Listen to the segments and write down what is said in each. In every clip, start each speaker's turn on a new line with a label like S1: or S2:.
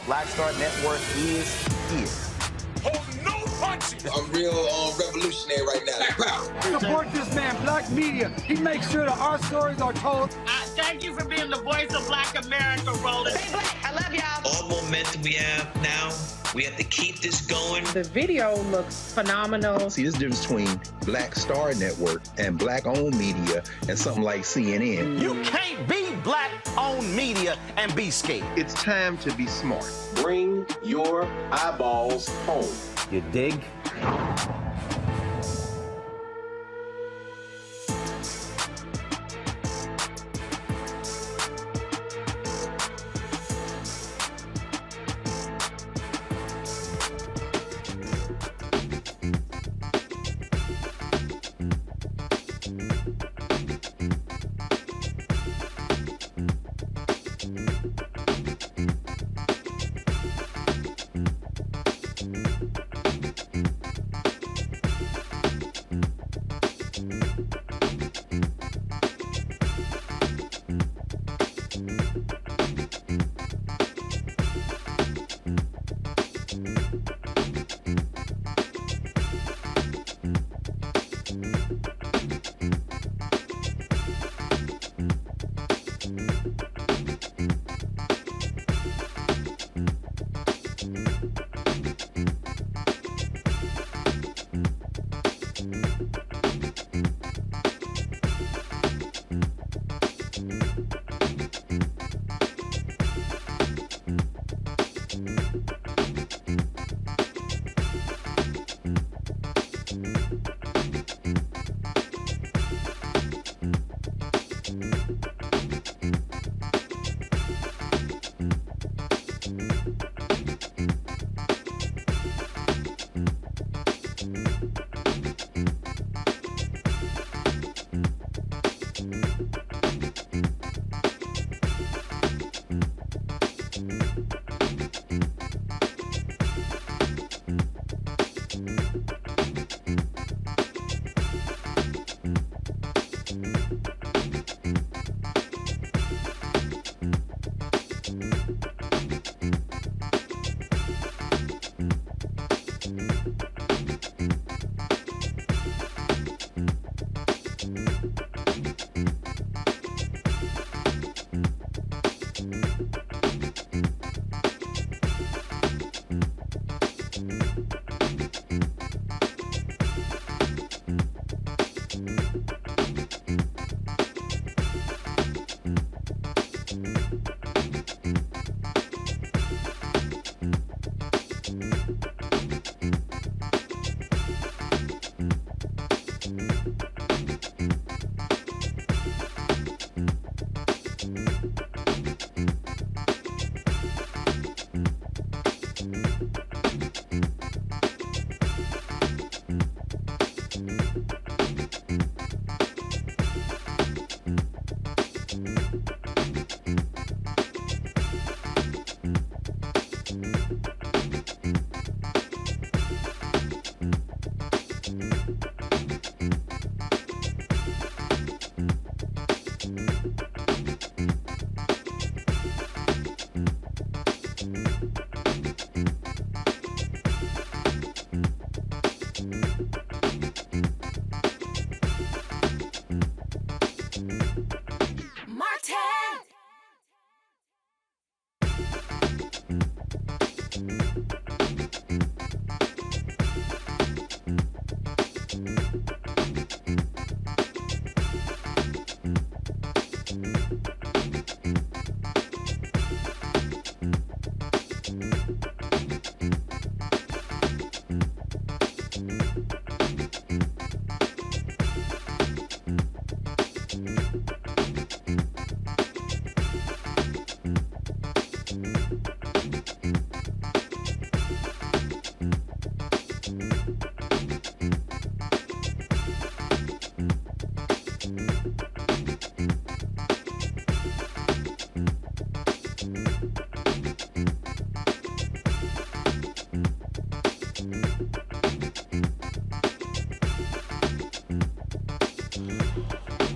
S1: Black Star Network is here.
S2: Hold no punches.
S3: I'm real revolutionary right now.
S4: Support this man, Black Media. He makes sure that our stories are told.
S5: Thank you for being the voice of Black America, Roland.
S6: Stay black. I love y'all.
S7: All momentum we have now, we have to keep this going.
S8: The video looks phenomenal.
S9: See, there's a difference between Black Star Network and Black-owned media and something like CNN.
S1: You can't be Black-owned media and be scared.
S9: It's time to be smart.
S10: Bring your eyeballs home.
S1: You dig?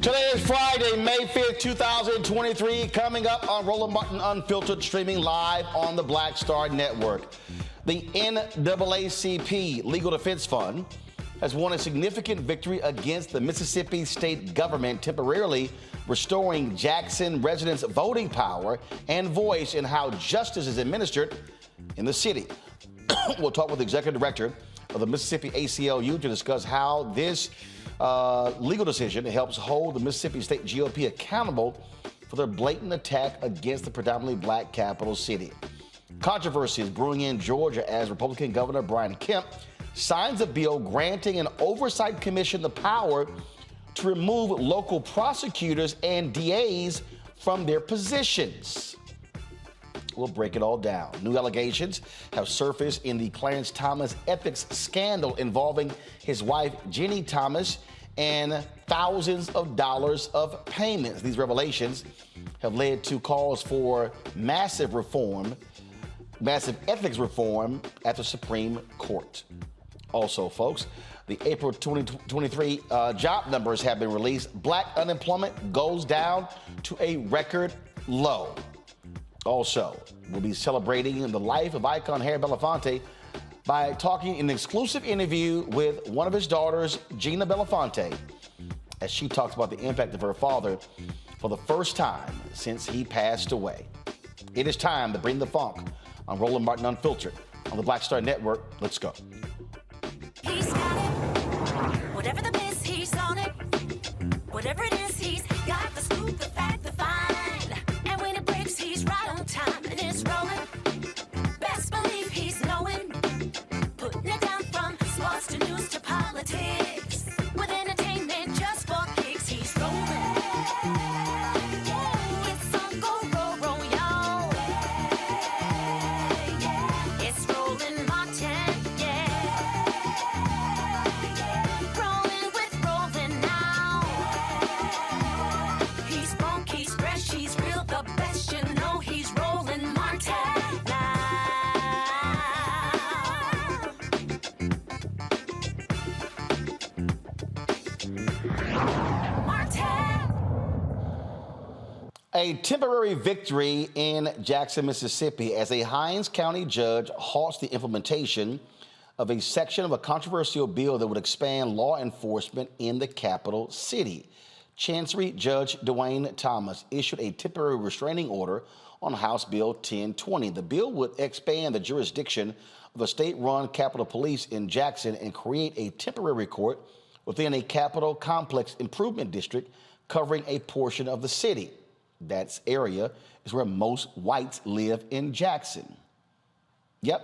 S1: Today is Friday, May 5th, 2023. Coming up on Roland Martin Unfiltered, streaming live on the Black Star Network. The NAACP Legal Defense Fund has won a significant victory against the Mississippi state government, temporarily restoring Jackson residents' voting power and voice in how justice is administered in the city. We'll talk with the executive director of the Mississippi ACLU to discuss how this legal decision helps hold the Mississippi State GOP accountable for their blatant attack against the predominantly black capital city. Controversy is brewing in Georgia as Republican Governor Brian Kemp signs a bill granting an oversight commission the power to remove local prosecutors and DAs from their positions. We'll break it all down. New allegations have surfaced in the Clarence Thomas ethics scandal involving his wife, Ginni Thomas, and thousands of dollars of payments. These revelations have led to calls for massive ethics reform at the Supreme Court. Also, folks, the April 2023 job numbers have been released. Black unemployment goes down to a record low. Also, we'll be celebrating the life of icon Gina Belafonte by talking in an exclusive interview with one of his daughters, Gina Belafonte, as she talks about the impact of her father for the first time since he passed away. It is time to bring the funk on Roland Martin Unfiltered on the Black Star Network. Let's go.
S6: He's got it. Whatever the miss, he's on it. Whatever it is, he's got the scoop, the fact, the find. And when it breaks, he's right on time and it's rolling. Best believe he's knowing. Putting it down from sports to news to politics. With entertainment just for kicks, he's rolling. It's on go, roll, y'all. It's Roland Martin, rolling with Roland now. He's funk, he's fresh, he's real, the best, you know he's Roland Martin now.
S1: A temporary victory in Jackson, Mississippi, as a Hinds County judge halts the implementation of a section of a controversial bill that would expand law enforcement in the capital city. Chancery Judge Ginni Thomas issued a temporary restraining order on House Bill 1020. The bill would expand the jurisdiction of the state-run Capitol Police in Jackson and create a temporary court within a Capitol Complex Improvement District covering a portion of the city. That area is where most whites live in Jackson. Yep,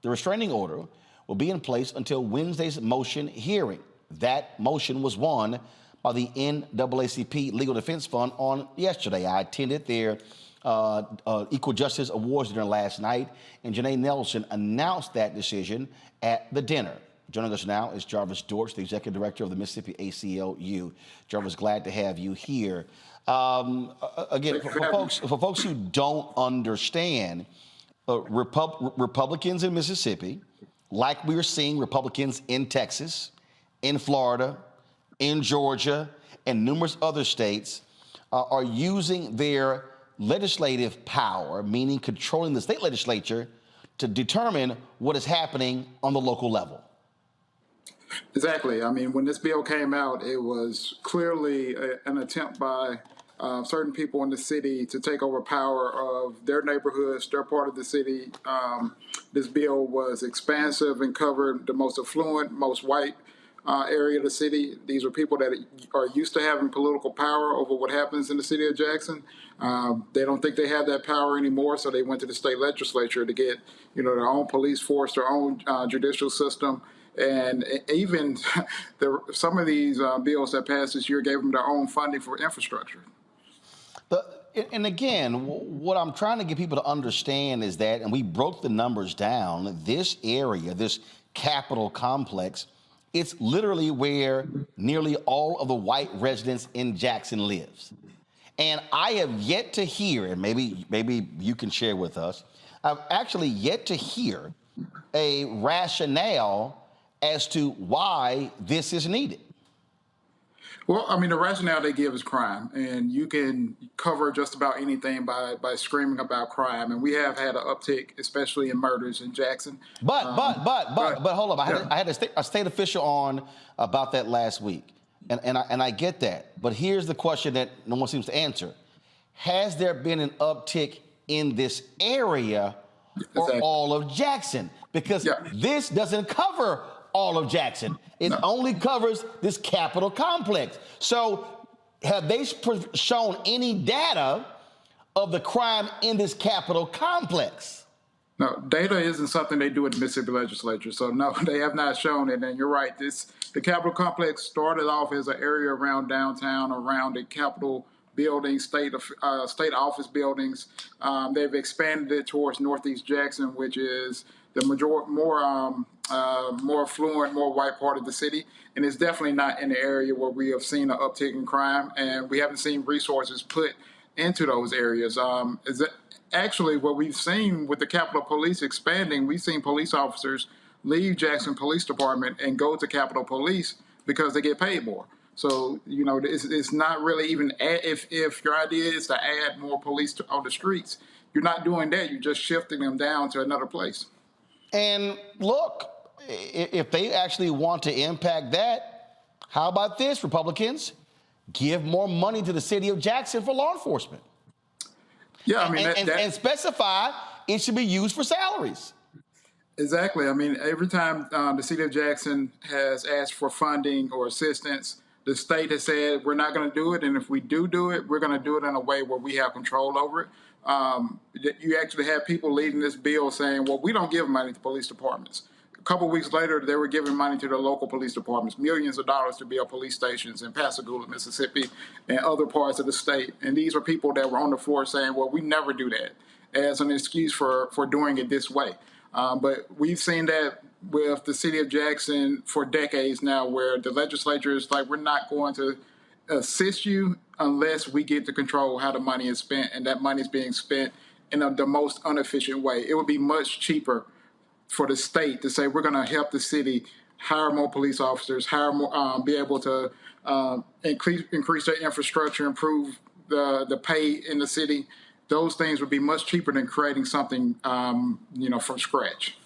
S1: the restraining order will be in place until Wednesday's motion hearing. That motion was won by the NAACP Legal Defense Fund on yesterday. I attended their Equal Justice Awards dinner last night, and Janae Nelson announced that decision at the dinner. Joining us now is Jarvis Dortch, the Executive Director of the Mississippi ACLU. Jarvis, glad to have you here. Again, for folks who don't understand, Republicans in Mississippi, like we're seeing Republicans in Texas, in Florida, in Georgia, and numerous other states, are using their legislative power, meaning controlling the state legislature, to determine what is happening on the local level.
S11: Exactly. I mean, when this bill came out, it was clearly an attempt by certain people in the city to take over power of their neighborhoods, their part of the city. This bill was expansive and covered the most affluent, most white area of the city. These are people that are used to having political power over what happens in the city of Jackson. They don't think they have that power anymore, so they went to the state legislature to get, their own police force, their own judicial system. And even some of these bills that passed this year gave them their own funding for infrastructure.
S1: And again, what I'm trying to get people to understand is that, and we broke the numbers down, this area, this Capitol complex, it's literally where nearly all of the white residents in Jackson lives. And I have yet to hear, and maybe you can share with us, I've actually yet to hear a rationale as to why this is needed.
S11: Well, I mean, the rationale they give is crime, and you can cover just about anything by screaming about crime. And we have had an uptick, especially in murders in Jackson.
S1: But hold on. I had a state official on about that last week, and I get that. But here's the question that no one seems to answer: has there been an uptick in this area or all of Jackson? Because this doesn't cover all of Jackson. It only covers this Capitol complex. So have they shown any data of the crime in this Capitol complex?
S11: No, data isn't something they do at the Mississippi legislature. So no, they have not shown it. And you're right, the Capitol complex started off as an area around downtown, around the Capitol buildings, state office buildings. They've expanded it towards Northeast Jackson, which is the more affluent, more white part of the city. And it's definitely not in the area where we have seen an uptick in crime, and we haven't seen resources put into those areas. Actually, what we've seen with the Capitol Police expanding, we've seen police officers leave Jackson Police Department and go to Capitol Police because they get paid more. So, you know, it's not really even, if your idea is to add more police on the streets, you're not doing that. You're just shifting them down to another place.
S1: And look, if they actually want to impact that, how about this, Republicans? Give more money to the city of Jackson for law enforcement.
S11: Yeah, I mean,
S1: and specify it should be used for salaries.
S11: Exactly. I mean, every time the city of Jackson has asked for funding or assistance, the state has said we're not going to do it, and if we do it, we're going to do it in a way where we have control over it. You actually have people leading this bill saying, well, we don't give money to police departments. A couple of weeks later, they were giving money to the local police departments, millions of dollars to build police stations in Pascagoula, Mississippi, and other parts of the state. And these are people that were on the floor saying, well, we never do that, as an excuse for doing it this way. But we've seen that with the city of Jackson for decades now, where the legislature is like, we're not going to assist you unless we get to control how the money is spent, and that money is being spent in the most inefficient way. It would be much cheaper for the state to say, we're going to help the city hire more police officers, hire more, be able to increase their infrastructure, improve the pay in the city. Those things would be much cheaper than creating something, from scratch.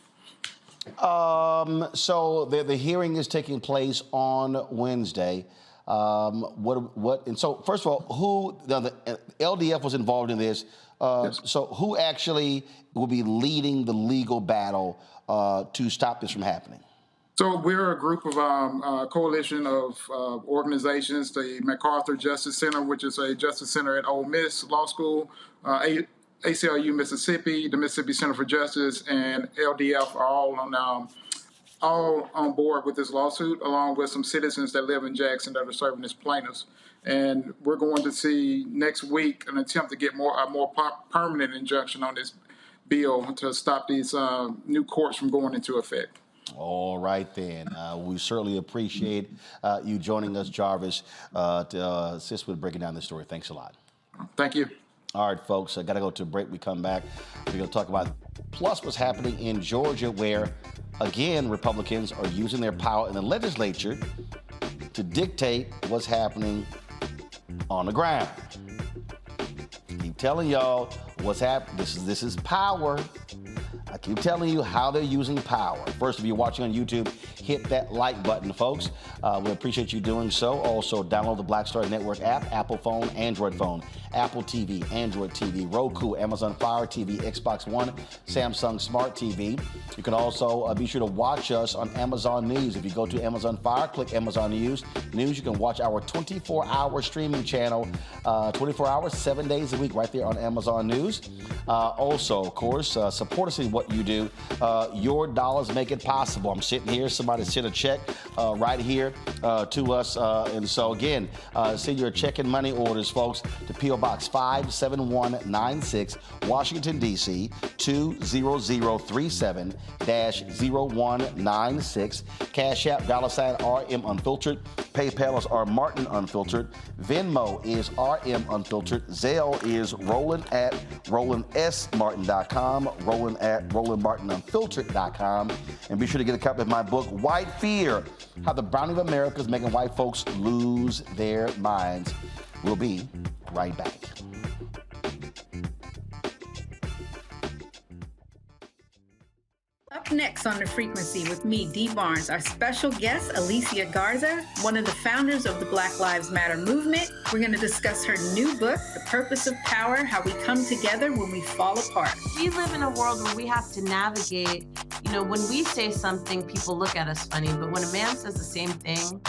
S1: So the hearing is taking place on Wednesday. And so first of all, the LDF was involved in this.
S11: Yes.
S1: So who actually will be leading the legal battle to stop this from happening?
S11: So we're a group of coalition of organizations, the MacArthur Justice Center, which is a justice center at Ole Miss Law School, ACLU Mississippi, the Mississippi Center for Justice, and LDF are all on board with this lawsuit, along with some citizens that live in Jackson that are serving as plaintiffs. And we're going to see next week an attempt to get a more permanent injunction on this bill to stop these new courts from going into effect.
S1: All right, then. We certainly appreciate you joining us, Jarvis, to assist with breaking down this story. Thanks a lot.
S11: Thank you.
S1: All right, folks, I got to go to a break. We come back. We're going to talk about plus what's happening in Georgia, where, again, Republicans are using their power in the legislature to dictate what's happening on the ground. Keep telling y'all what's happening. This is power. I keep telling you how they're using power. First, if you're watching on YouTube, hit that like button, folks. We appreciate you doing so. Also, download the Black Star Network app, Apple phone, Android phone, Apple TV, Android TV, Roku, Amazon Fire TV, Xbox One, Samsung Smart TV. You can also be sure to watch us on Amazon News. If you go to Amazon Fire, click Amazon News. You can watch our 24-hour streaming channel, 24 hours, 7 days a week, right there on Amazon News. Also, of course, support us in what you do. Your dollars make it possible. I'm sitting here. Somebody sent a check right here to us. And so, again, send your check and money orders, folks, to P.O. Box 57196, Washington, D.C., 20037-0196. Cash App, $RM Unfiltered. PayPal is R Martin Unfiltered. Venmo is RM Unfiltered. Zelle is Roland at RolandSMartin.com. Roland at RolandMartinUnfiltered.com. And be sure to get a copy of my book, white fear, how the browning of America is making white folks lose their minds. We'll be right back.
S8: Up next on The Frequency with me, Dee Barnes, our special guest, Alicia Garza, one of the founders of the Black Lives Matter movement. We're going to discuss her new book, The Purpose of Power, How We Come Together When We Fall Apart.
S5: We live in a world where we have to navigate, when we say something, people look at us funny, but when a man says the same thing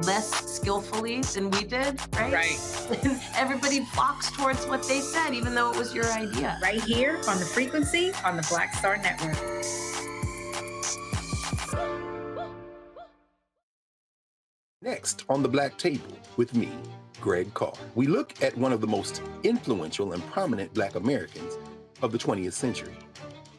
S5: less skillfully than we did, right? Right. Everybody flocks towards what they said, even though it was your idea.
S8: Right here on The Frequency on the Black Star Network.
S9: Next on the Black Table with me, Greg Carr, we look at one of the most influential and prominent Black Americans of the 20th century.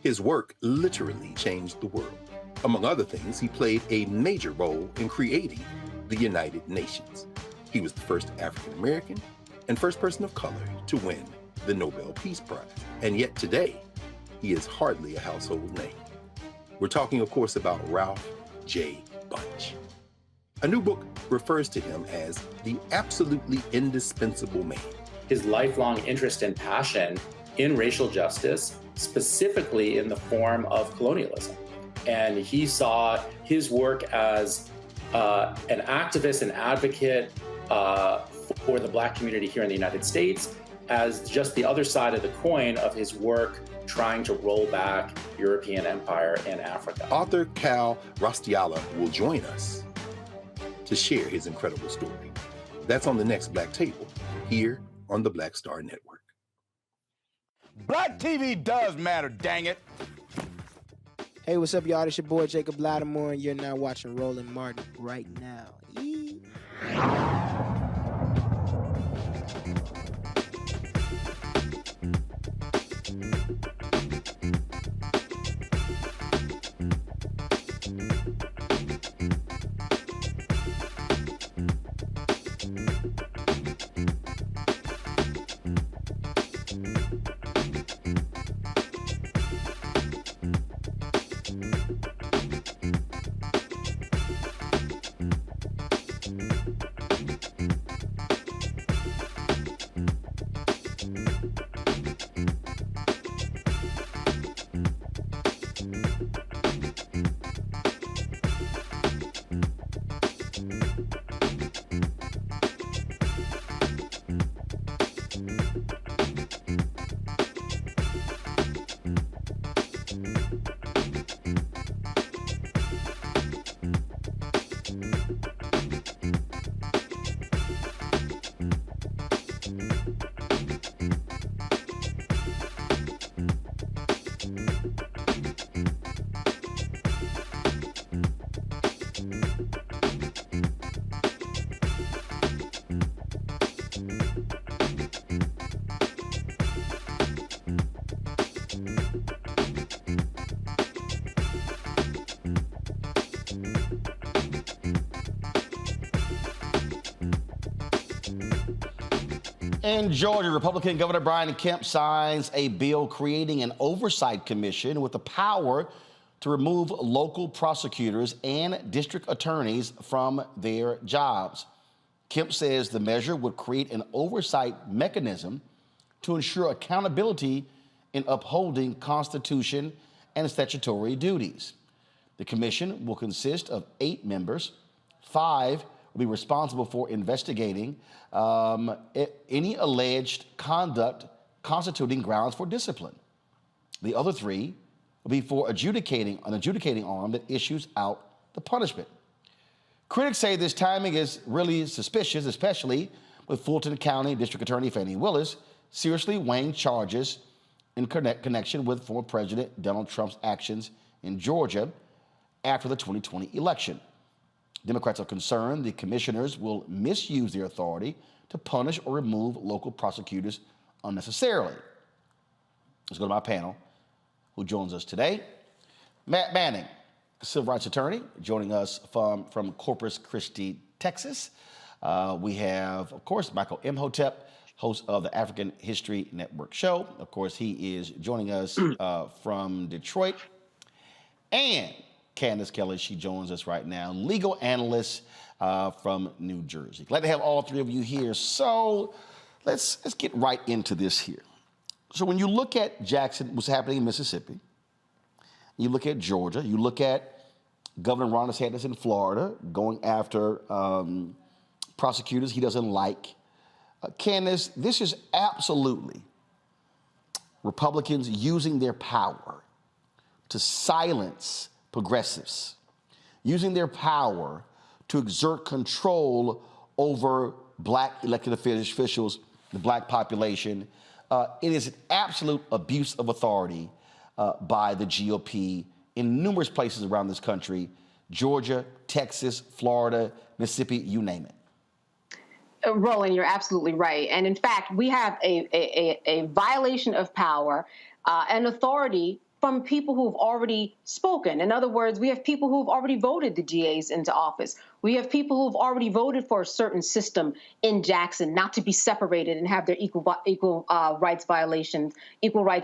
S9: His work literally changed the world. Among other things, he played a major role in creating the United Nations. He was the first African American and first person of color to win the Nobel Peace Prize. And yet today, he is hardly a household name. We're talking, of course, about Ralph J. Bunche. A new book refers to him as the absolutely indispensable man.
S12: His lifelong interest and passion in racial justice, specifically in the form of colonialism. And he saw his work as an activist and advocate for the Black community here in the United States as just the other side of the coin of his work trying to roll back European empire in Africa.
S9: Author Cal Rostiala will join us to share his incredible story. That's on the next Black Table, here on the Black Star Network.
S2: Black TV does matter, dang it.
S13: Hey, what's up, y'all? It's your boy Jacob Lattimore, and you're now watching Roland Martin right now. Yee.
S1: In Georgia, Republican Governor Brian Kemp signs a bill creating an oversight commission with the power to remove local prosecutors and district attorneys from their jobs. Kemp says the measure would create an oversight mechanism to ensure accountability in upholding Constitution and statutory duties. The commission will consist of 8 members. 5 will be responsible for investigating any alleged conduct constituting grounds for discipline. The other 3 will be for an adjudicating arm that issues out the punishment. Critics say this timing is really suspicious, especially with Fulton County District Attorney Fani Willis seriously weighing charges in connection with former President Donald Trump's actions in Georgia after the 2020 election. Democrats are concerned the commissioners will misuse their authority to punish or remove local prosecutors unnecessarily. Let's go to my panel, who joins us today. Matt Manning, civil rights attorney, joining us from Corpus Christi, Texas. We have, of course, Michael Imhotep, host of the African History Network show. Of course, he is joining us from Detroit. And Candace Kelly. She joins us right now, legal analyst from New Jersey. Glad to have all three of you here. So let's get right into this here. So when you look at Jackson, what's happening in Mississippi, you look at Georgia, you look at Governor Ron DeSantis in Florida going after prosecutors he doesn't like. Candace, this is absolutely Republicans using their power to silence progressives, using their power to exert control over black elected officials, the black population. It is an absolute abuse of authority by the GOP in numerous places around this country, Georgia, Texas, Florida, Mississippi, you name it.
S14: Roland, you're absolutely right. And in fact, we have a violation of power and authority from people who've already spoken. In other words, we have people who've already voted the GAs into office. We have people who've already voted for a certain system in Jackson not to be separated and have their equal rights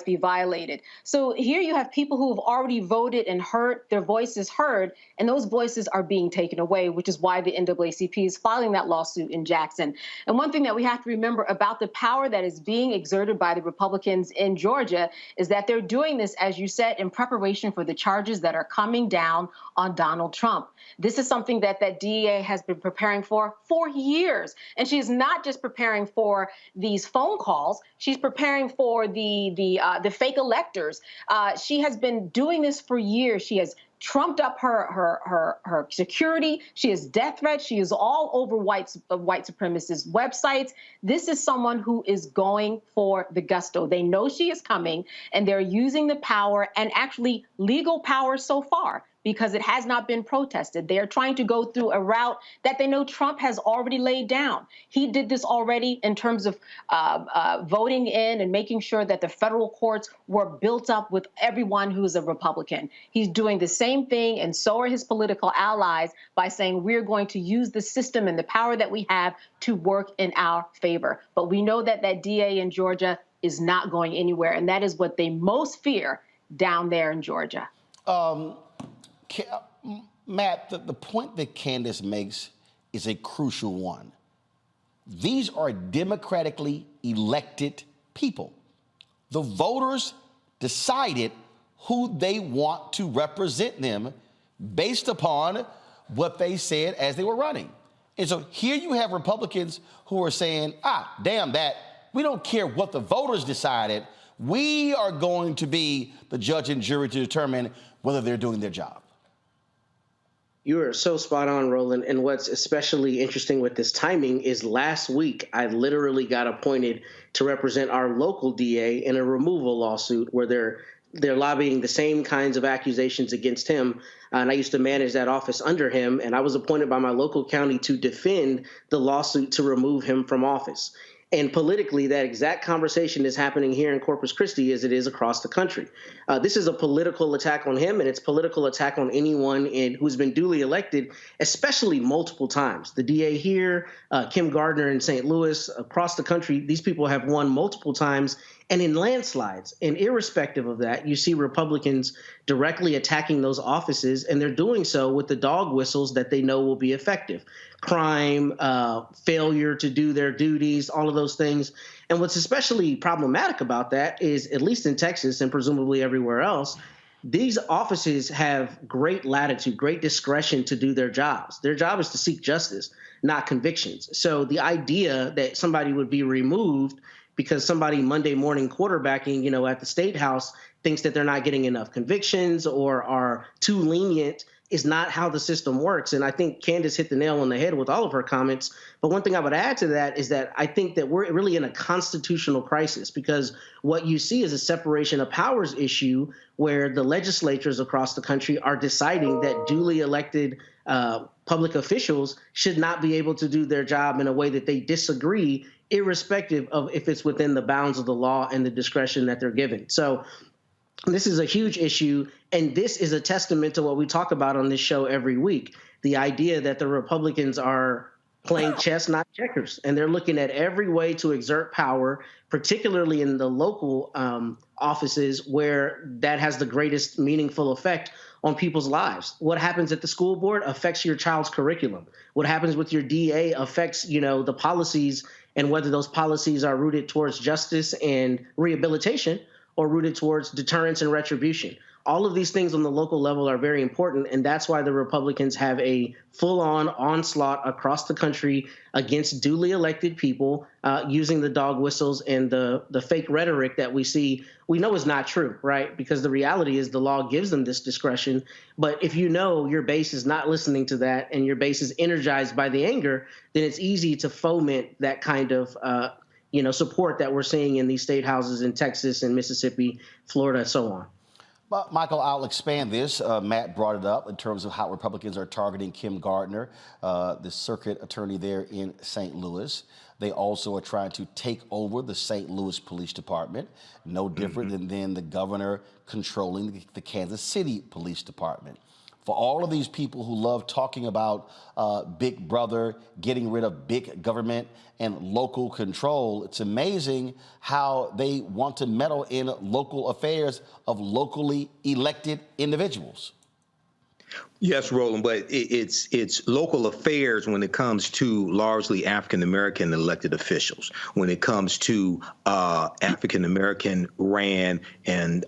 S14: be violated. So here you have people who have already voted and heard their voices heard, and those voices are being taken away, which is why the NAACP is filing that lawsuit in Jackson. And one thing that we have to remember about the power that is being exerted by the Republicans in Georgia is that they're doing this, as you said, in preparation for the charges that are coming down on Donald Trump. This is something that DEA has been preparing for years. And she is not just preparing for these phone calls. She's preparing for the fake electors. She has been doing this for years. She has trumped up her security. She has death threats. She is all over white supremacist websites. This is someone who is going for the gusto. They know she is coming, and they're using the power, and actually legal power so far, because it has not been protested. They are trying to go through a route that they know Trump has already laid down. He did this already in terms of voting in and making sure that the federal courts were built up with everyone who is a Republican. He's doing the same thing, and so are his political allies, by saying we're going to use the system and the power that we have to work in our favor. But we know that that DA in Georgia is not going anywhere, and that is what they most fear down there in Georgia.
S1: Matt, the point that Candace makes is a crucial one. These are democratically elected people. The voters decided who they want to represent them based upon what they said as they were running. And so here you have Republicans who are saying, damn that, we don't care what the voters decided. We are going to be the judge and jury to determine whether they're doing their job.
S15: You are so spot on, Roland. And what's especially interesting with this timing is last week, I literally got appointed to represent our local DA in a removal lawsuit where they're lobbying the same kinds of accusations against him. And I used to manage that office under him. And I was appointed by my local county to defend the lawsuit to remove him from office. And politically, that exact conversation is happening here in Corpus Christi as it is across the country. This is a political attack on him, and it's a political attack on anyone who's been duly elected, especially multiple times. The DA here, Kim Gardner in St. Louis, across the country, these people have won multiple times and in landslides. And irrespective of that, you see Republicans directly attacking those offices, and they're doing so with the dog whistles that they know will be effective. Crime, failure to do their duties, all of those things. And what's especially problematic about that is, at least in Texas and presumably everywhere else, these offices have great latitude, great discretion to do their jobs. Their job is to seek justice, not convictions. So the idea that somebody would be removed because somebody Monday morning quarterbacking, at the State House thinks that they're not getting enough convictions or are too lenient is not how the system works. And I think Candace hit the nail on the head with all of her comments. But one thing I would add to that is that I think that we're really in a constitutional crisis, because what you see is a separation of powers issue where the legislatures across the country are deciding that duly elected public officials should not be able to do their job in a way that they disagree, irrespective of if it's within the bounds of the law and the discretion that they're given. So this is a huge issue, and this is a testament to what we talk about on this show every week, the idea that the Republicans are playing chess, not checkers. And they're looking at every way to exert power, particularly in the local offices where that has the greatest meaningful effect on people's lives. What happens at the school board affects your child's curriculum. What happens with your DA affects, the policies and whether those policies are rooted towards justice and rehabilitation or rooted towards deterrence and retribution. All of these things on the local level are very important, and that's why the Republicans have a full-on onslaught across the country against duly elected people using the dog whistles and the fake rhetoric that we see. We know is not true, right? Because the reality is the law gives them this discretion. But if you know your base is not listening to that and your base is energized by the anger, then it's easy to foment that kind of support that we're seeing in these state houses in Texas and Mississippi, Florida, and so on.
S1: But Michael, I'll expand this. Matt brought it up in terms of how Republicans are targeting Kim Gardner, the circuit attorney there in St. Louis. They also are trying to take over the St. Louis Police Department, no different than the governor controlling the Kansas City Police Department. For all of these people who love talking about Big Brother, getting rid of big government and local control, it's amazing how they want to meddle in local affairs of locally elected individuals.
S16: Yes, Roland, but it's local affairs when it comes to largely African-American elected officials, when it comes to African-American ran and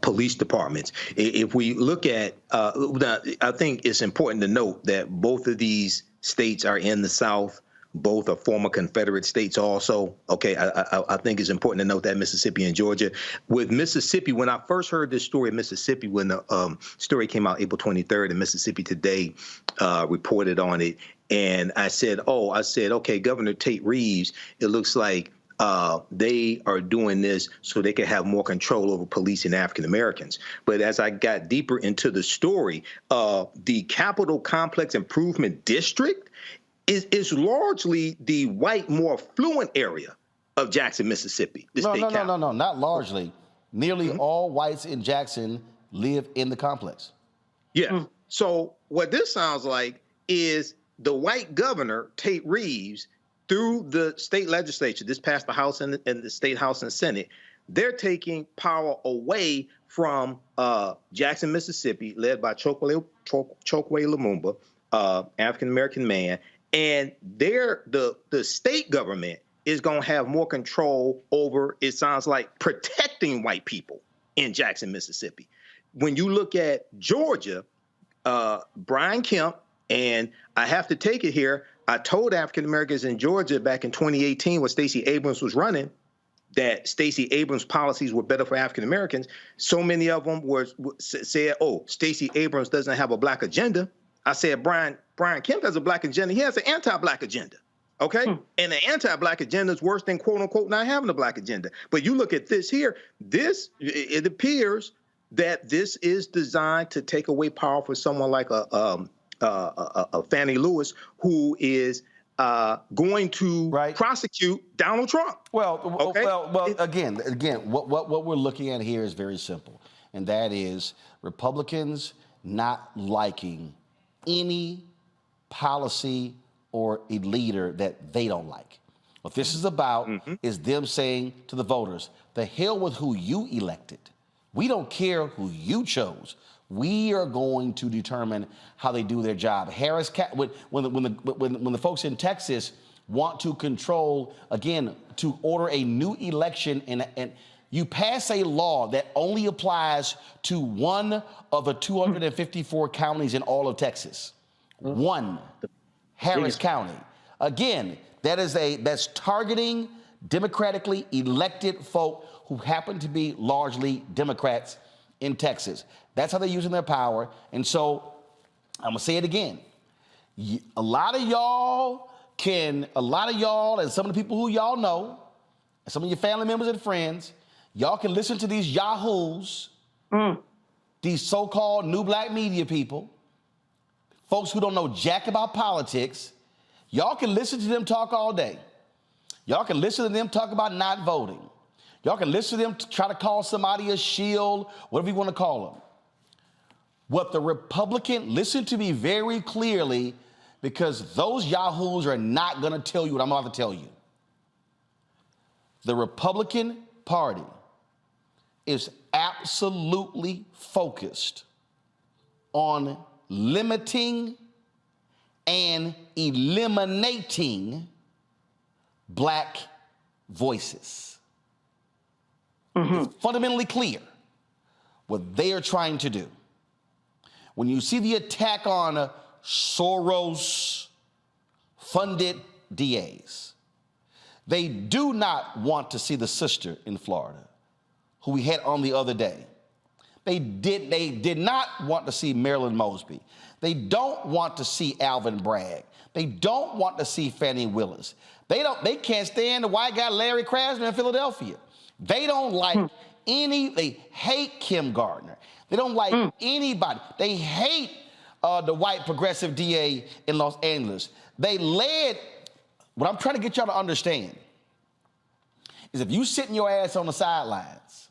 S16: police departments. If we look at, I think it's important to note that both of these states are in the South. Both are former Confederate states also. Okay, I think it's important to note that Mississippi and Georgia. With Mississippi, when I first heard this story in Mississippi, when the story came out April 23rd, and Mississippi Today reported on it, and I said, okay, Governor Tate Reeves, it looks like they are doing this so they can have more control over policing African Americans. But as I got deeper into the story, the Capitol Complex Improvement District is largely the white, more affluent area of Jackson, Mississippi.
S1: No, not largely. Nearly all whites in Jackson live in the complex.
S16: Yeah. So what this sounds like is the white governor, Tate Reeves, through the state legislature, this passed the House and the State House and Senate, they're taking power away from Jackson, Mississippi, led by Chokwe Lumumba, African-American man. And the state government is going to have more control over, it sounds like, protecting white people in Jackson, Mississippi. When you look at Georgia, Brian Kemp, and I have to take it here, I told African Americans in Georgia back in 2018 when Stacey Abrams was running that Stacey Abrams' policies were better for African Americans. So many of them said, oh, Stacey Abrams doesn't have a black agenda. I said, Brian Kemp has a black agenda. He has an anti-black agenda, okay? And the anti-black agenda is worse than, quote unquote, not having a black agenda. But you look at this here, it appears that this is designed to take away power for someone like a Fannie Lewis, who is going to prosecute Donald Trump.
S1: Again, what we're looking at here is very simple, and that is Republicans not liking any policy or a leader that they don't like. What this is about is them saying to the voters, the hell with who you elected. We don't care who you chose. We are going to determine how they do their job. When the folks in Texas want to control, again, to order a new election, and you pass a law that only applies to one of the 254 counties in all of Texas. One, Harris County. Again, that's targeting democratically elected folk who happen to be largely Democrats in Texas. That's how they're using their power. And so I'm gonna say it again. A lot of y'all and some of the people who y'all know, and some of your family members and friends, y'all can listen to these yahoos, these so-called new black media people, folks who don't know jack about politics. Y'all can listen to them talk all day. Y'all can listen to them talk about not voting. Y'all can listen to them try to call somebody a shield, whatever you want to call them. What the Republican, listen to me very clearly, because those yahoos are not going to tell you what I'm about to tell you. The Republican Party is absolutely focused on limiting and eliminating black voices. It's fundamentally clear what they are trying to do. When you see the attack on Soros-funded DAs, they do not want to see the sister in Florida, who we had on the other day. They did not want to see Marilyn Mosby. They don't want to see Alvin Bragg. They don't want to see Fannie Willis. They can't stand the white guy Larry Krasner in Philadelphia. They don't like they hate Kim Gardner. They don't like anybody. They hate the white progressive DA in Los Angeles. They led, what I'm trying to get y'all to understand is if you sitting your ass on the sidelines,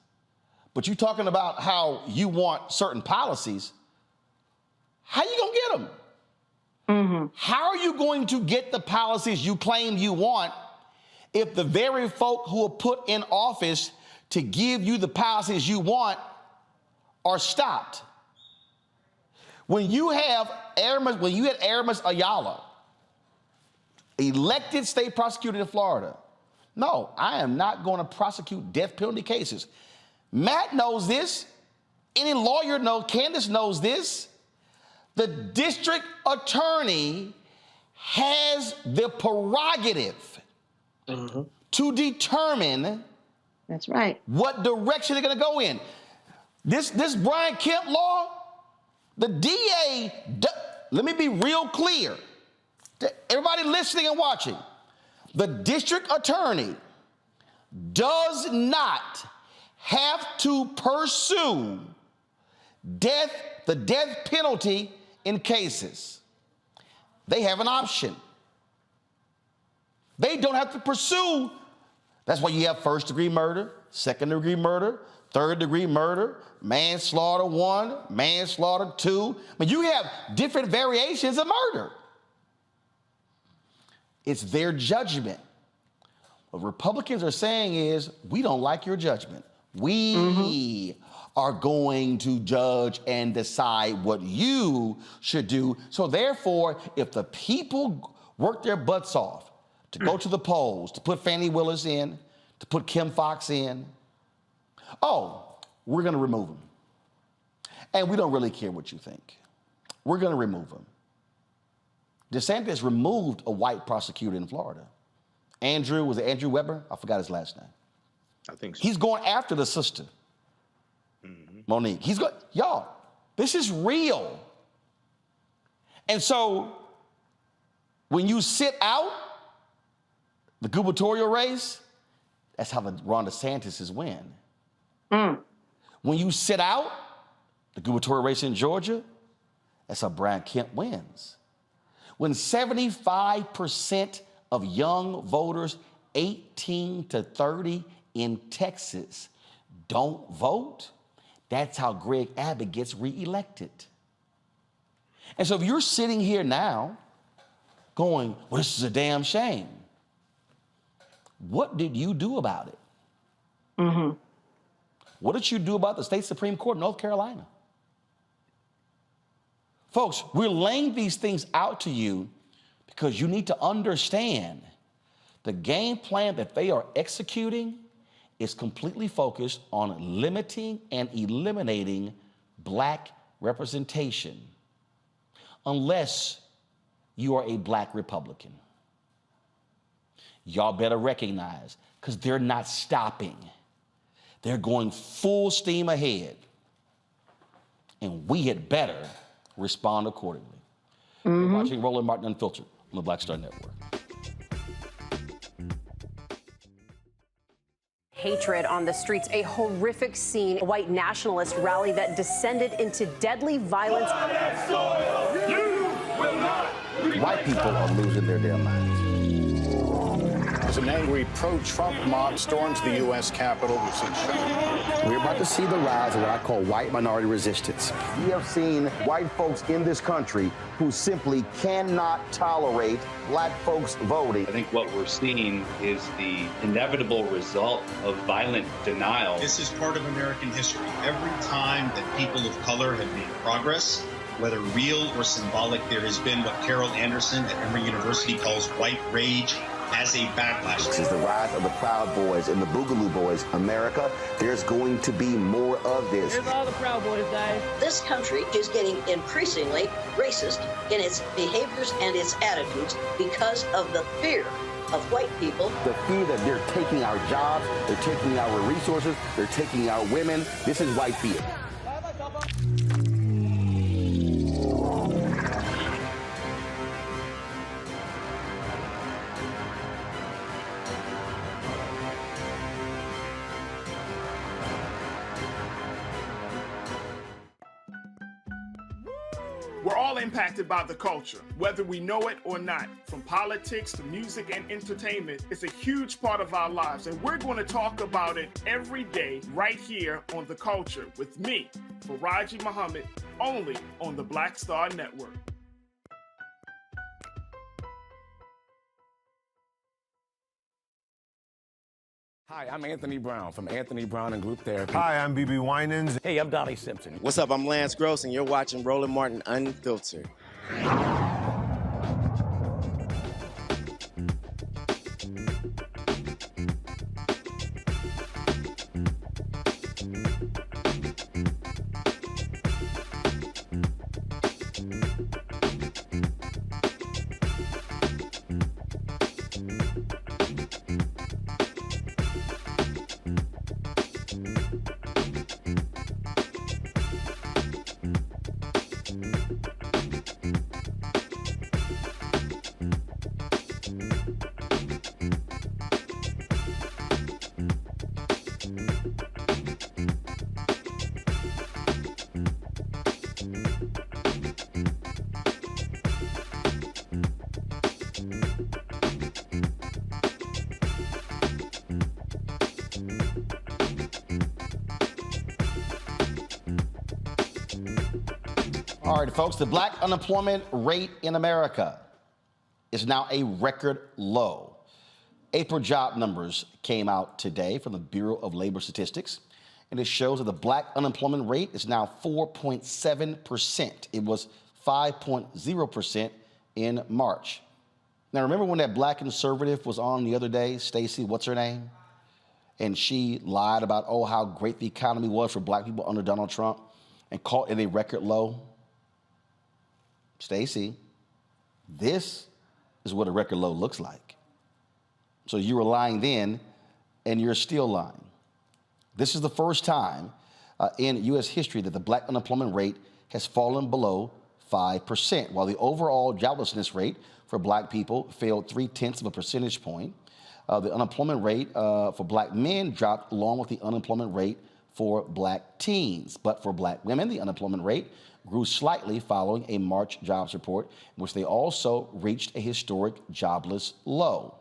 S1: but you talking about how you want certain policies, how you gonna get them? How are you going to get the policies you claim you want if the very folk who are put in office to give you the policies you want are stopped? When you had Aramis Ayala, elected state prosecutor in Florida, no, I am not going to prosecute death penalty cases. Matt knows this. Any lawyer knows, Candace knows this. The district attorney has the prerogative to determine
S14: that's right
S1: what direction they're going to go in. This Brian Kemp law, the DA, let me be real clear to everybody listening and watching. The district attorney does not have to pursue the death penalty in cases. They have an option. They don't have to pursue. That's why you have first-degree murder, second-degree murder, third-degree murder, manslaughter 1, manslaughter 2. I mean, you have different variations of murder. It's their judgment. What Republicans are saying is, we don't like your judgment. We are going to judge and decide what you should do. So therefore, if the people work their butts off to go to the polls, to put Fannie Willis in, to put Kim Foxx in, we're going to remove them. And we don't really care what you think. We're going to remove them. DeSantis removed a white prosecutor in Florida. Was it Andrew Weber? I forgot his last name.
S16: I think so.
S1: He's going after the sister, Monique. Y'all, this is real. And so when you sit out the gubernatorial race, that's how the Ron DeSantis win. When you sit out the gubernatorial race in Georgia, that's how Brian Kemp wins. When 75% of young voters 18 to 30 in Texas don't vote, that's how Greg Abbott gets reelected. And so if you're sitting here now going, well, this is a damn shame, what did you do about it? What did you do about the state Supreme Court in North Carolina? Folks, we're laying these things out to you because you need to understand the game plan that they are executing is completely focused on limiting and eliminating black representation unless you are a black Republican. Y'all better recognize, because they're not stopping. They're going full steam ahead. And we had better respond accordingly. You're watching Roland Martin Unfiltered on the Black Star Network.
S17: Hatred on the streets, a horrific scene, a white nationalist rally that descended into deadly violence.
S1: White people are losing their damn minds.
S18: as an angry pro-Trump mob storms the U.S. Capitol.
S1: We're about to see the rise of what I call white minority resistance. We have seen white folks in this country who simply cannot tolerate black folks voting.
S19: I think what we're seeing is the inevitable result of violent denial.
S20: This is part of American history. Every time that people of color have made progress, whether real or symbolic, there has been what Carol Anderson at Emory University calls white rage as a backlash.
S1: This is the rise of the Proud Boys and the Boogaloo Boys. America, there's going to be more of this.
S21: Here's all the Proud Boys, guys.
S22: This country is getting increasingly racist in its behaviors and its attitudes because of the fear of white people.
S1: The fear that they're taking our jobs, they're taking our resources, they're taking our women. This is white fear.
S23: We're all impacted by the culture, whether we know it or not. From politics to music and entertainment, it's a huge part of our lives, and we're going to talk about it every day right here on The Culture with me, Faraji Muhammad, only on the Black Star Network.
S2: Hi, I'm Anthony Brown from Anthony Brown and Group Therapy.
S24: Hi, I'm BB Winans.
S25: Hey, I'm Donnie Simpson.
S26: What's up? I'm Lance Gross, and you're watching Roland Martin Unfiltered.
S1: All right, folks, the black unemployment rate in America is now a record low. April job numbers came out today from the Bureau of Labor Statistics, and it shows that the black unemployment rate is now 4.7%. It was 5.0% in March. Now, remember when that black conservative was on the other day, Stacey, what's her name? And she lied about, oh, how great the economy was for black people under Donald Trump and called it a record low? Stacey, this is what a record low looks like. So you were lying then, and you're still lying. This is the first time in U.S. history that the black unemployment rate has fallen below 5%, while the overall joblessness rate for black people fell 0.3 of a percentage point. The unemployment rate for black men dropped along with the unemployment rate for black teens. But for black women, the unemployment rate grew slightly following a March jobs report, in which they also reached a historic jobless low.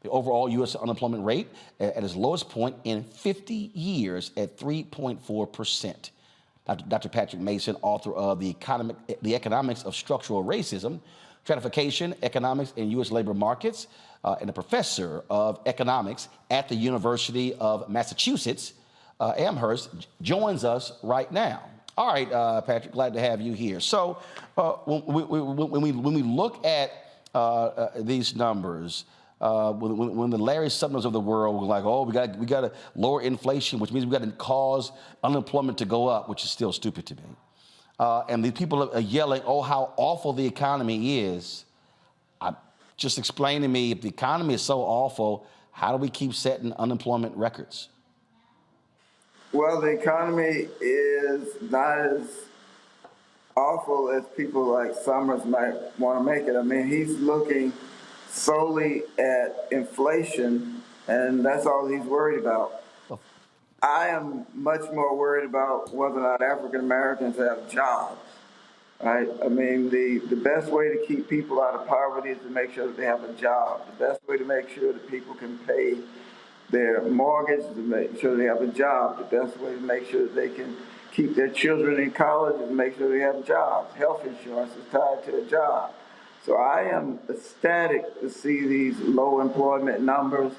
S1: The overall U.S. unemployment rate at its lowest point in 50 years at 3.4%. Dr. Patrick Mason, author of The Economics of Structural Racism, Stratification, Economics in U.S. Labor Markets, and a professor of economics at the University of Massachusetts, Amherst, joins us right now. All right, Patrick, glad to have you here. So when we look at these numbers, when the Larry Summers of the world were like, oh, we got to lower inflation, which means we got to cause unemployment to go up, which is still stupid to me. And these people are yelling, oh, how awful the economy is. Just explain to me, if the economy is so awful, how do we keep setting unemployment records?
S27: Well, the economy is not as awful as people like Summers might want to make it. I mean, he's looking solely at inflation, and that's all he's worried about. I am much more worried about whether or not African Americans have jobs. right? I mean, the best way to keep people out of poverty is to make sure that they have a job. The best way to make sure that people can pay their mortgage is to make sure they have a job. The best way to make sure that they can keep their children in college is to make sure they have jobs. Health insurance is tied to a job. So I am ecstatic to see these low employment numbers,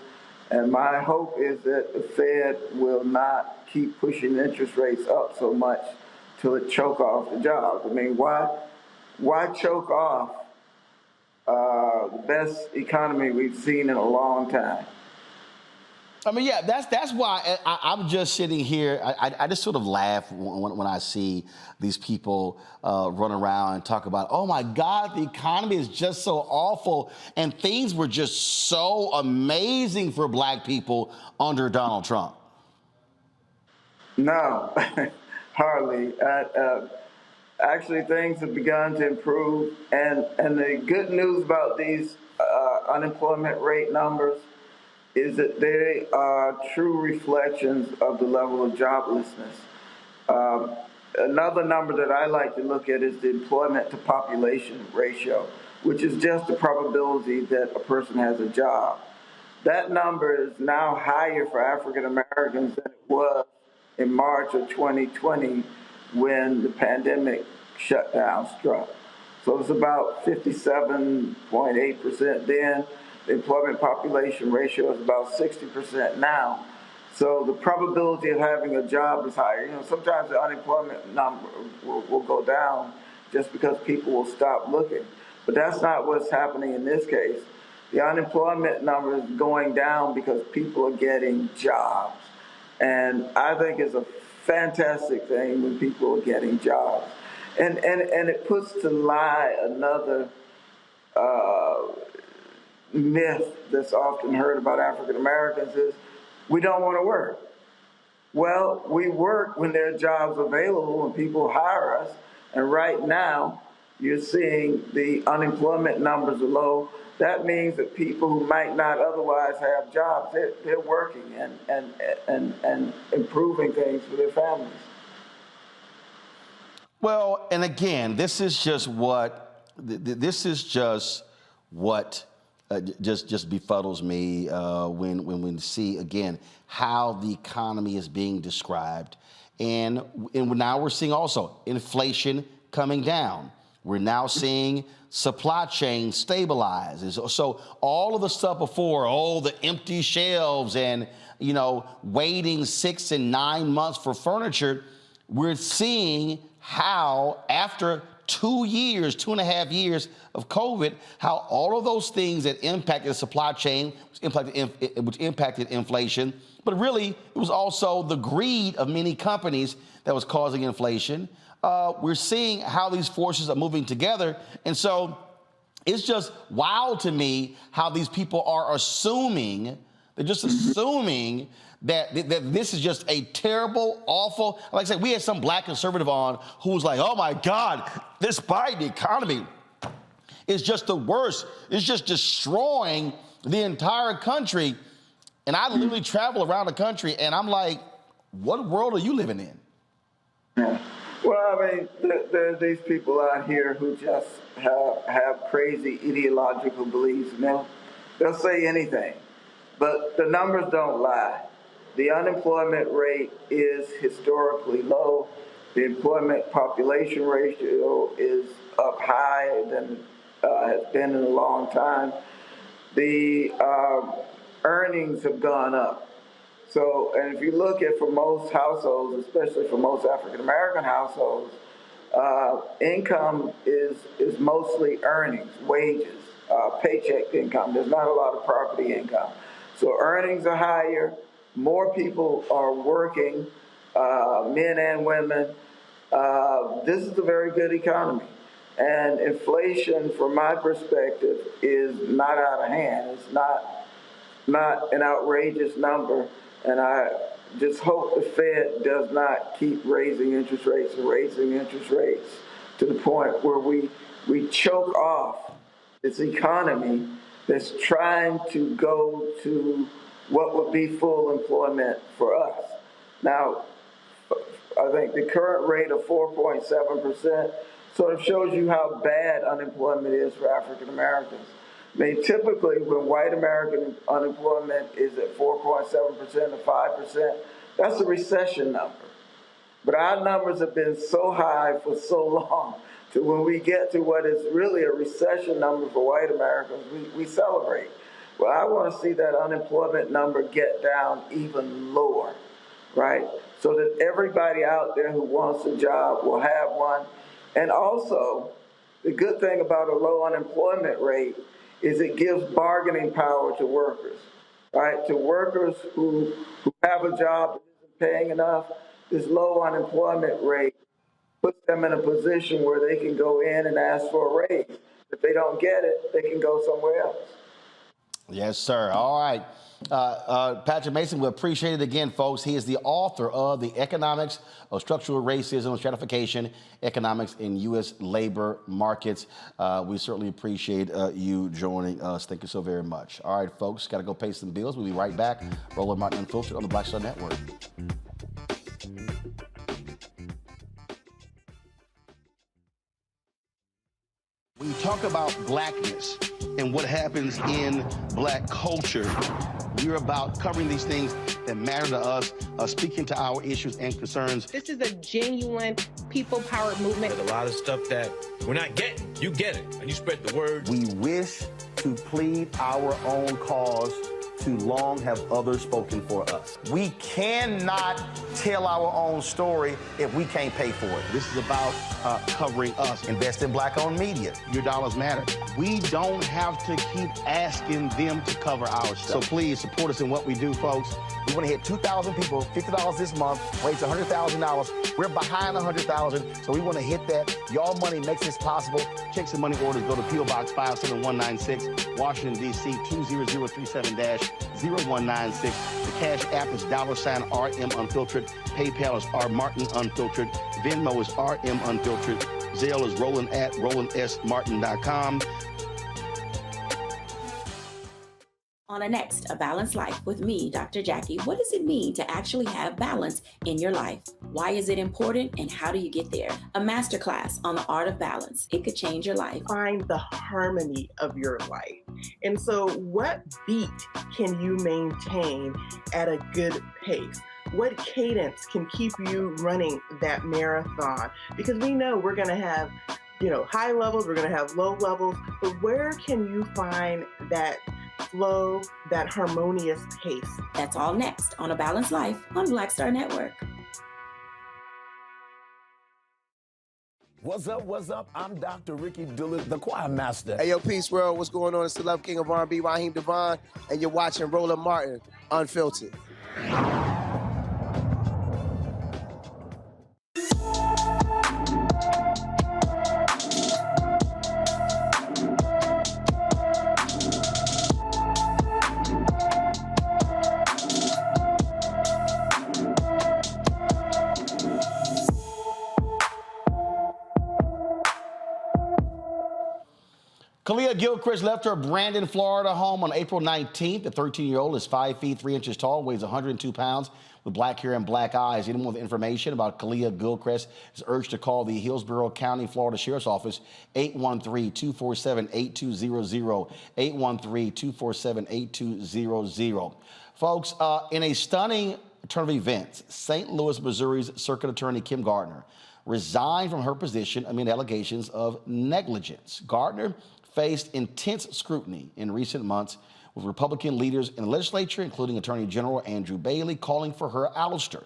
S27: and my hope is that the Fed will not keep pushing interest rates up so much till it choke off the jobs. I mean, why choke off the best economy we've seen in a long time?
S1: I mean, yeah, that's why I'm just sitting here. I just sort of laugh when I see these people run around and talk about, oh my God, the economy is just so awful, and things were just so amazing for black people under Donald Trump.
S27: No, hardly. Actually, things have begun to improve, and the good news about these unemployment rate numbers is that they are true reflections of the level of joblessness. Another number that I like to look at is the employment to population ratio, which is just the probability that a person has a job. That number is now higher for African Americans than it was in March of 2020 when the pandemic shutdown struck. So it's about 57.8% then. The employment population ratio is about 60% now. So the probability of having a job is higher. You know, sometimes the unemployment number will go down just because people will stop looking. But that's not what's happening in this case. The unemployment number is going down because people are getting jobs. And I think it's a fantastic thing when people are getting jobs. And it puts to lie another myth that's often heard about African Americans is we don't want to work. Well, we work when there are jobs available and people hire us. And right now, you're seeing the unemployment numbers are low. That means that people who might not otherwise have jobs, they're working and improving things for their families.
S1: Well, and again, this is just what just befuddles me when we see again how the economy is being described, and now we're seeing also inflation coming down. We're now seeing supply chain stabilize. And so all of the stuff before, the empty shelves and waiting 6 and 9 months for furniture, we're seeing how after 2.5 years of COVID, how all of those things that impacted the supply chain, which impacted inflation, but really it was also the greed of many companies that was causing inflation. We're seeing how these forces are moving together. And so it's just wild to me how these people are assuming, they're just assuming that this is just a terrible, awful, like I said, we had some black conservative on who was like, oh my God, this Biden economy is just the worst. It's just destroying the entire country. And I literally travel around the country and I'm like, what world are you living in?
S27: Yeah. Well, I mean, there are these people out here who just have crazy ideological beliefs. And they'll say anything, but the numbers don't lie. The unemployment rate is historically low. The employment population ratio is up higher than has been in a long time. The earnings have gone up. So, and if you look at for most households, especially for most African American households, income is mostly earnings, wages, paycheck income. There's not a lot of property income. So earnings are higher. More people are working, men and women. This is a very good economy. And inflation, from my perspective, is not out of hand. It's not an outrageous number. And I just hope the Fed does not keep raising interest rates to the point where we choke off this economy that's trying to go to what would be full employment for us. Now, I think the current rate of 4.7% sort of shows you how bad unemployment is for African Americans. I mean, typically when white American unemployment is at 4.7% or 5%, that's a recession number. But our numbers have been so high for so long, to when we get to what is really a recession number for white Americans, we celebrate. Well, I want to see that unemployment number get down even lower, right? So that everybody out there who wants a job will have one. And also, the good thing about a low unemployment rate is it gives bargaining power to workers, right? To workers who have a job that isn't paying enough, this low unemployment rate puts them in a position where they can go in and ask for a raise. If they don't get it, they can go somewhere else.
S1: Yes, sir. All right. Patrick Mason, we appreciate it again, folks. He is the author of The Economics of Structural Racism and Stratification, Economics in U.S. Labor Markets. We certainly appreciate you joining us. Thank you so very much. All right, folks, got to go pay some bills. We'll be right back. Roland Martin Unfiltered on the Black Star Network. When you talk about blackness and what happens in black culture, we're about covering these things that matter to us, speaking to our issues and concerns.
S3: This is a genuine people-powered movement.
S4: There's a lot of stuff that we're not getting. You get it, and you spread the word.
S1: We wish to plead our own cause. Too long have others spoken for us. We cannot tell our own story if we can't pay for it. This is about covering us. Invest in black-owned media. Your dollars matter. We don't have to keep asking them to cover our stuff. So please support us in what we do, folks. We want to hit 2,000 people, $50 this month, raise $100,000. We're behind $100,000, so we want to hit that. Y'all money makes this possible. Check some money orders. Go to P.O. Box 57196, Washington, D.C. 20037-0196. The Cash App is $RM Unfiltered. PayPal is R Martin Unfiltered. Venmo is RM Unfiltered. Zelle is Roland at RolandSMartin.com.
S7: On a next, A Balanced Life with me, Dr. Jackie. What does it mean to actually have balance in your life? Why is it important and how do you get there? A masterclass on the art of balance. It could change your life.
S10: Find the harmony of your life. And so what beat can you maintain at a good pace? What cadence can keep you running that marathon? Because we know we're going to have, high levels, we're going to have low levels, but where can you find that flow, that harmonious pace?
S7: That's all next on A Balanced Life on Black Star Network.
S21: What's up? What's up? I'm Dr. Ricky Dillard, the choir master.
S13: Hey, yo, Peace World. What's going on? It's the Love King of R&B, Raheem Devon, and you're watching Roland Martin Unfiltered.
S1: Kalia Gilchrist left her Brandon, Florida home on April 19th. The 13-year-old is 5 feet 3 inches tall, weighs 102 pounds, with black hair and black eyes. Anyone with information about Kalia Gilchrist is urged to call the Hillsborough County, Florida Sheriff's Office, 813-247-8200, 813-247-8200. Folks, in a stunning turn of events, St. Louis, Missouri's Circuit Attorney Kim Gardner resigned from her position amid allegations of negligence. Gardner faced intense scrutiny in recent months, with Republican leaders in the legislature, including Attorney General Andrew Bailey, calling for her ouster.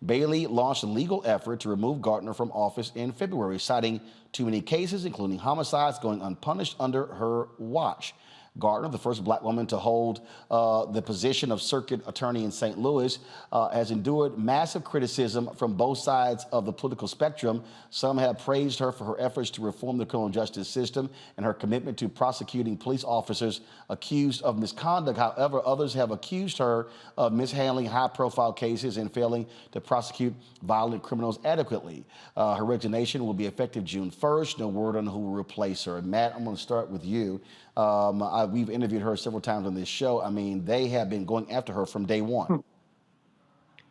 S1: Bailey launched a legal effort to remove Gardner from office in February, citing too many cases, including homicides, going unpunished under her watch. Gardner, the first black woman to hold the position of circuit attorney in St. Louis, has endured massive criticism from both sides of the political spectrum. Some have praised her for her efforts to reform the criminal justice system and her commitment to prosecuting police officers accused of misconduct. However, others have accused her of mishandling high-profile cases and failing to prosecute violent criminals adequately. Her resignation will be effective June 1st. No word on who will replace her. Matt, I'm going to start with you. We've interviewed her several times on this show. I mean, they have been going after her from day one.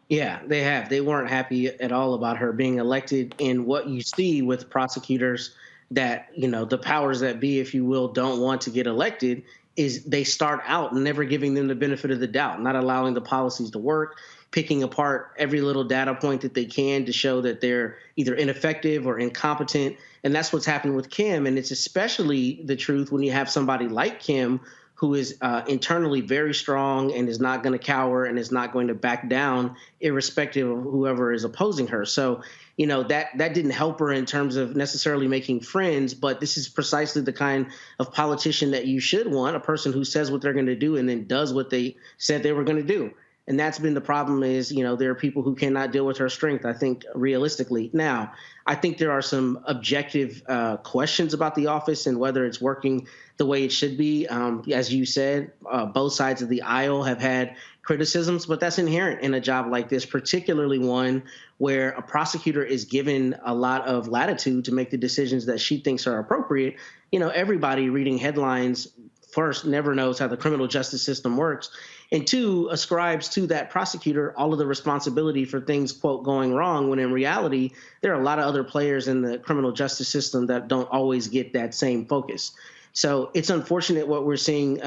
S15: Yeah, they have. They weren't happy at all about her being elected. And what you see with prosecutors that, the powers that be, if you will, don't want to get elected is they start out never giving them the benefit of the doubt, not allowing the policies to work, picking apart every little data point that they can to show that they're either ineffective or incompetent. And that's what's happened with Kim. And it's especially the truth when you have somebody like Kim, who is internally very strong and is not going to cower and is not going to back down, irrespective of whoever is opposing her. So, that didn't help her in terms of necessarily making friends, but this is precisely the kind of politician that you should want, a person who says what they're going to do and then does what they said they were going to do. And that's been the problem is, there are people who cannot deal with her strength, I think, realistically. Now, I think there are some objective questions about the office and whether it's working the way it should be. As you said, both sides of the aisle have had criticisms, but that's inherent in a job like this, particularly one where a prosecutor is given a lot of latitude to make the decisions that she thinks are appropriate. Everybody reading headlines first never knows how the criminal justice system works, and two, ascribes to that prosecutor all of the responsibility for things, quote, going wrong, when in reality, there are a lot of other players in the criminal justice system that don't always get that same focus. So it's unfortunate what we're seeing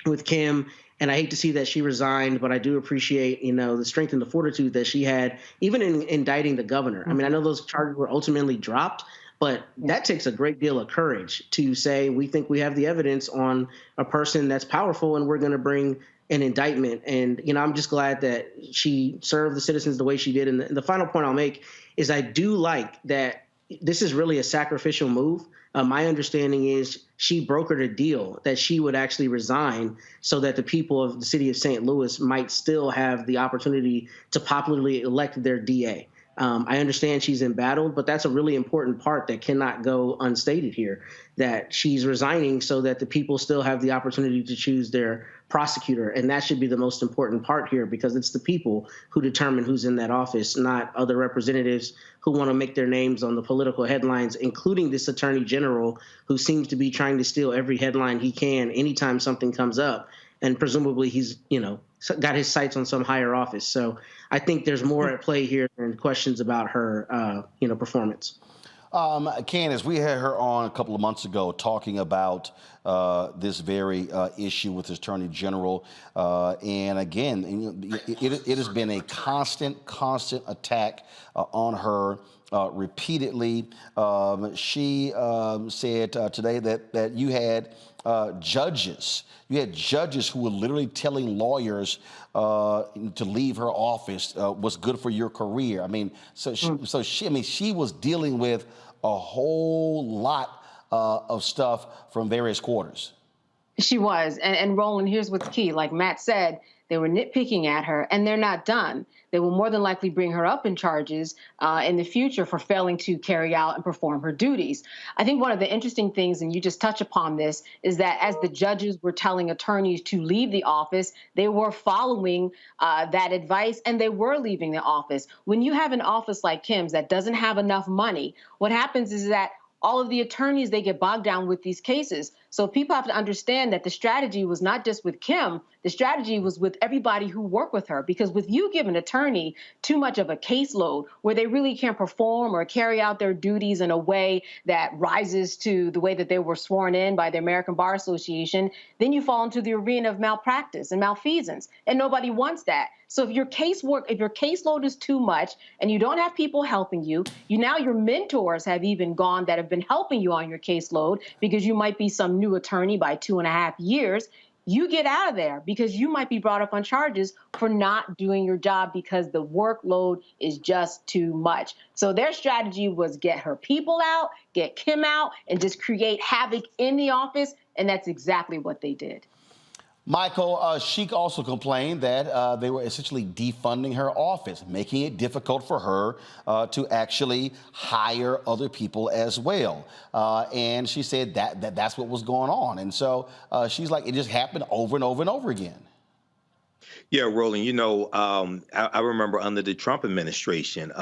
S15: with Kim, and I hate to see that she resigned, but I do appreciate, the strength and the fortitude that she had, even in indicting the governor. I mean, I know those charges were ultimately dropped, but that takes a great deal of courage to say, we think we have the evidence on a person that's powerful and we're going to bring an indictment. And, I'm just glad that she served the citizens the way she did. And the final point I'll make is I do like that this is really a sacrificial move. My understanding is she brokered a deal that she would actually resign so that the people of the city of St. Louis might still have the opportunity to popularly elect their DA. I understand she's embattled, but that's a really important part that cannot go unstated here, that she's resigning so that the people still have the opportunity to choose their prosecutor. And that should be the most important part here, because it's the people who determine who's in that office, not other representatives who want to make their names on the political headlines, including this attorney general who seems to be trying to steal every headline he can anytime something comes up. And presumably he's, got his sights on some higher office. So I think there's more at play here than questions about her, performance.
S1: Candace, we had her on a couple of months ago talking about this very issue with the Attorney General. And again, it has been a constant attack on her repeatedly. She said today that you had judges who were literally telling lawyers to leave her office was good for your career. I mean, she was dealing with a whole lot of stuff from various quarters.
S14: She was. And Roland, here's what's key. Like Matt said, they were nitpicking at her, and they're not done. They will more than likely bring her up in charges in the future for failing to carry out and perform her duties. I think one of the interesting things, and you just touch upon this, is that as the judges were telling attorneys to leave the office, they were following that advice, and they were leaving the office. When you have an office like Kim's that doesn't have enough money, what happens is that all of the attorneys, they get bogged down with these cases. So people have to understand that the strategy was not just with Kim, the strategy was with everybody who worked with her. Because with you give an attorney too much of a caseload where they really can't perform or carry out their duties in a way that rises to the way that they were sworn in by the American Bar Association, then you fall into the arena of malpractice and malfeasance. And nobody wants that. So if your caseload is too much and you don't have people helping you, now your mentors have even gone that have been helping you on your caseload because you might be some new attorney by 2.5 years, you get out of there because you might be brought up on charges for not doing your job because the workload is just too much. So their strategy was get her people out, get Kim out, and just create havoc in the office. And that's exactly what they did.
S1: Michael, Sheik also complained that they were essentially defunding her office, making it difficult for her to actually hire other people as well. And she said that's what was going on. And so she's like, it just happened over and over and over again.
S16: Yeah, Roland, I remember under the Trump administration,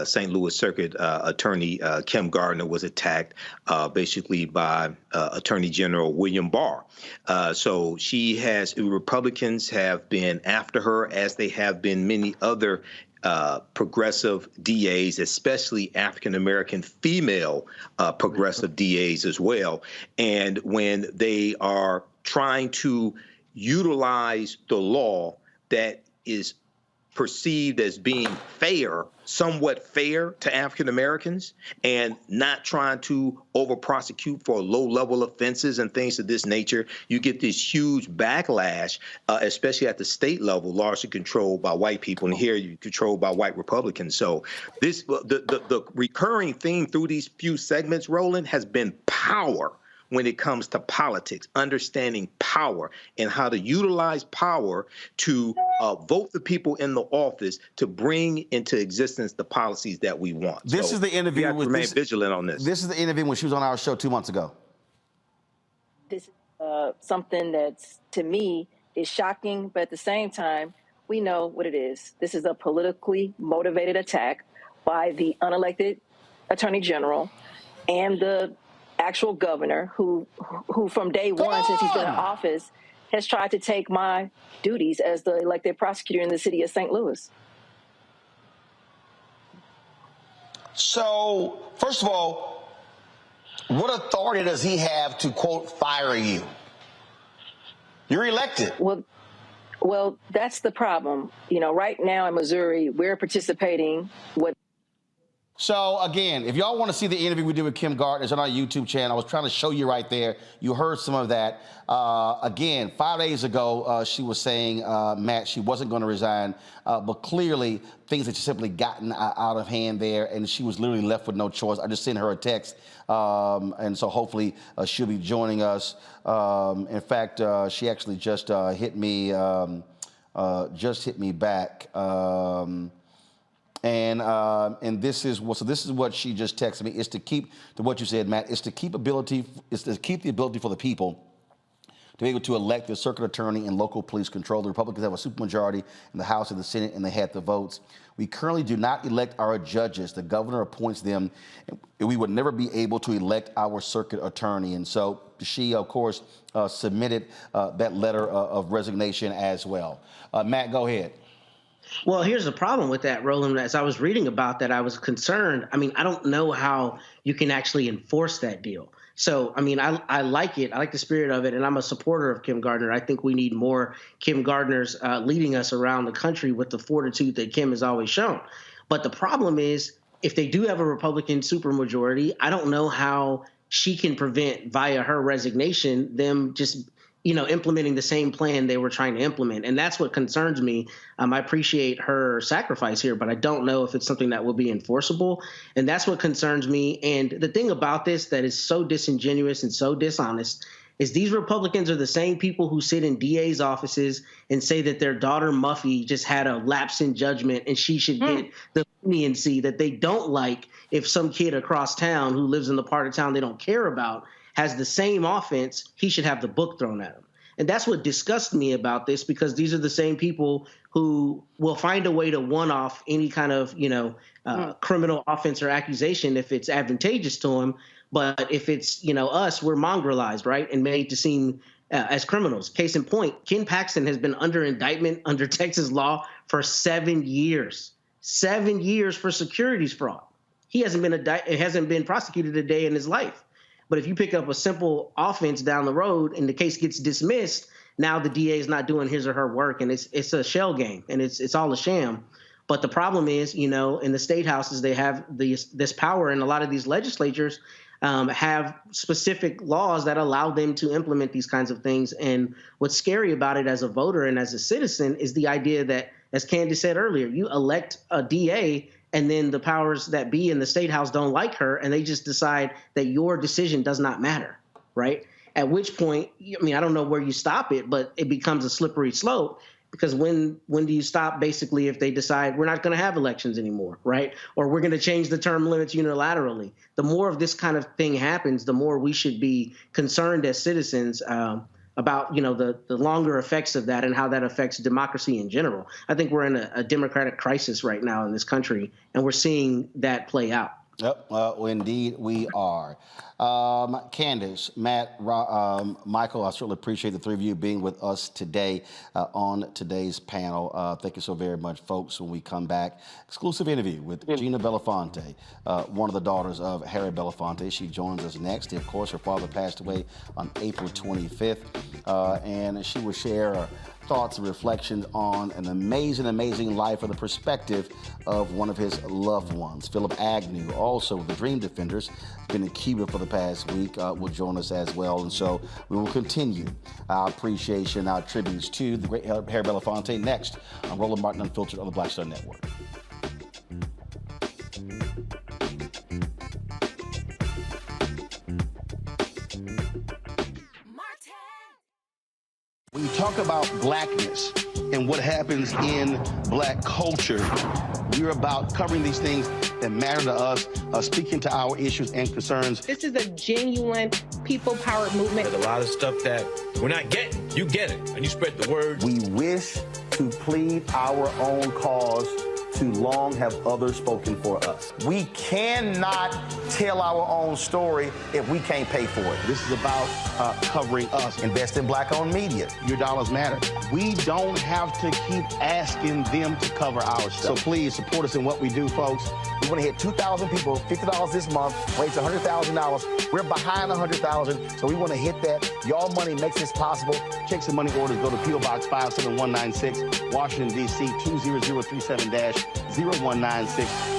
S16: St. Louis Circuit Attorney Kim Gardner was attacked basically by Attorney General William Barr. So Republicans have been after her, as they have been many other progressive DAs, especially African-American female progressive DAs as well. And when they are trying to utilize the law that is perceived as being fair, somewhat fair to African Americans, and not trying to over-prosecute for low-level offenses and things of this nature, you get this huge backlash, especially at the state level, largely controlled by white people, and here you're controlled by white Republicans. So the recurring theme through these few segments, Roland, has been power. When it comes to politics, understanding power and how to utilize power to vote the people in the office to bring into existence the policies that we want.
S1: This is the interview.
S16: We have to remain vigilant on this.
S1: This is the interview when she was on our show 2 months ago.
S5: This is something that's, to me, is shocking, but at the same time, we know what it is. This is a politically motivated attack by the unelected Attorney General and the actual governor who from day one, since he's been in office, has tried to take my duties as the elected prosecutor in the city of St. Louis.
S1: So, first of all, what authority does he have to, quote, fire you? You're elected.
S5: Well, that's the problem. You know, right now in Missouri, we're participating with.
S1: So, again, if y'all want to see the interview we did with Kim Gardner, it's on our YouTube channel. I was trying to show you right there. You heard some of that. Again, 5 days ago, she was saying, Matt, she wasn't going to resign. But clearly, things had simply gotten out of hand there, and she was literally left with no choice. I just sent her a text, and so hopefully she'll be joining us. In fact, she actually just hit me back. And this is what she just texted me. Is to keep, to what you said, Matt, is to keep the ability for the people to be able to elect the circuit attorney and local police control. The Republicans have a supermajority in the House and the Senate, and they had the votes. We currently do not elect our judges. The governor appoints them. We would never be able to elect our circuit attorney. And so she, of course, submitted that letter of resignation as well. Matt, go ahead.
S15: Well, here's the problem with that, Roland. As I was reading about that, I was concerned. I mean, I don't know how you can actually enforce that deal. So, I mean, I like it. I like the spirit of it, and I'm a supporter of Kim Gardner. I think we need more Kim Gardners leading us around the country with the fortitude that Kim has always shown. But the problem is, if they do have a Republican supermajority, I don't know how she can prevent, via her resignation, them just implementing the same plan they were trying to implement. And that's what concerns me. I appreciate her sacrifice here, but I don't know if it's something that will be enforceable. And that's what concerns me. And the thing about this that is so disingenuous and so dishonest is these Republicans are the same people who sit in DA's offices and say that their daughter Muffy just had a lapse in judgment and she should get the leniency that they don't like if some kid across town who lives in the part of town they don't care about has the same offense, he should have the book thrown at him. And that's what disgusts me about this, because these are the same people who will find a way to one-off any kind of, criminal offense or accusation if it's advantageous to them. But if it's, us, we're mongrelized, right, and made to seem as criminals. Case in point, Ken Paxton has been under indictment under Texas law for 7 years. 7 years for securities fraud. He hasn't been prosecuted a day in his life. But if you pick up a simple offense down the road and the case gets dismissed, now the DA is not doing his or her work, and it's a shell game, and it's all a sham. But the problem is, in the state houses, they have this power, and a lot of these legislatures have specific laws that allow them to implement these kinds of things. And what's scary about it as a voter and as a citizen is the idea that, as Candace said earlier, you elect a DA and then the powers that be in the state house don't like her, and they just decide that your decision does not matter, right? At which point, I don't know where you stop it, but it becomes a slippery slope, because when do you stop, basically, if they decide we're not going to have elections anymore, right? Or we're going to change the term limits unilaterally. The more of this kind of thing happens, the more we should be concerned as citizens about, the longer effects of that and how that affects democracy in general. I think we're in a democratic crisis right now in this country, and we're seeing that play out.
S1: Yep, indeed we are. Candace, Matt, Michael, I certainly appreciate the three of you being with us today on today's panel. Thank you so very much, folks. When we come back, exclusive interview with Gina Belafonte, one of the daughters of Harry Belafonte. She joins us next. Of course, her father passed away on April 25th, and she will share thoughts and reflections on an amazing life from the perspective of one of his loved ones. Philip Agnew, also the Dream Defenders, been in Cuba for the past week, will join us as well. And so we will continue our appreciation, our tributes to the great Harry Belafonte next on Roland Martin Unfiltered on the Black Star Network. When you talk about blackness and what happens in black culture, we're about covering these things that matter to us, speaking to our issues and concerns.
S3: This is a genuine people-powered movement.
S4: There's a lot of stuff that we're not getting. You get it, and you spread the word.
S1: We wish to plead our own cause. Too long have others spoken for us. We cannot tell our own story if we can't pay for it. This is about covering us. Invest in black-owned media. Your dollars matter. We don't have to keep asking them to cover our stuff. So please support us in what we do, folks. We want to hit 2,000 people, $50 this month, raise $100,000. We're behind $100,000, so we want to hit that. Y'all money makes this possible. Checks and money orders go to P.O. Box 57196, Washington, D.C. 20037-0196.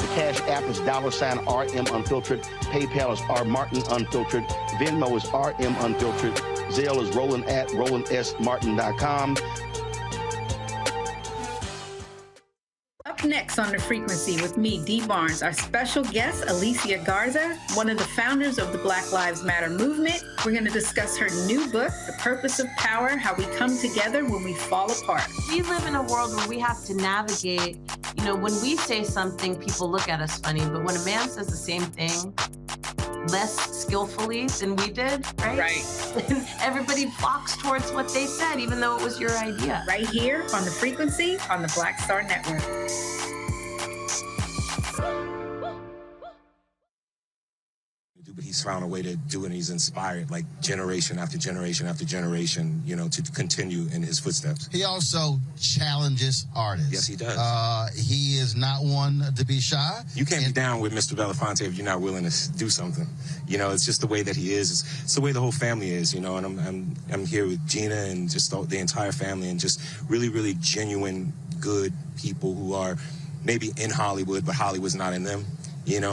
S1: The Cash App is $RM Unfiltered. PayPal is R Martin Unfiltered. Venmo is RM Unfiltered. Zelle is roland@rolandsmartin.com.
S6: Up next on The Frequency with me, Dee Barnes, our special guest, Alicia Garza, one of the founders of the Black Lives Matter movement. We're going to discuss her new book, The Purpose of Power, How We Come Together When We Fall Apart.
S8: We live in a world where we have to navigate, when we say something, people look at us funny, but when a man says the same thing less skillfully than we did, right? Right. Everybody flocks towards what they said, even though it was your idea.
S6: Right here on The Frequency on the Black Star Network.
S9: But he's found a way to do it, and he's inspired like generation after generation after generation, to continue in his footsteps.
S11: He also challenges artists.
S9: Yes, he does.
S11: He is not one to be shy.
S9: You can't be down with Mr. Belafonte if you're not willing to do something. It's just the way that he is. It's the way the whole family is, and I'm here with Gina and just the entire family, and just really, really genuine, good people who are maybe in Hollywood, but Hollywood's not in them.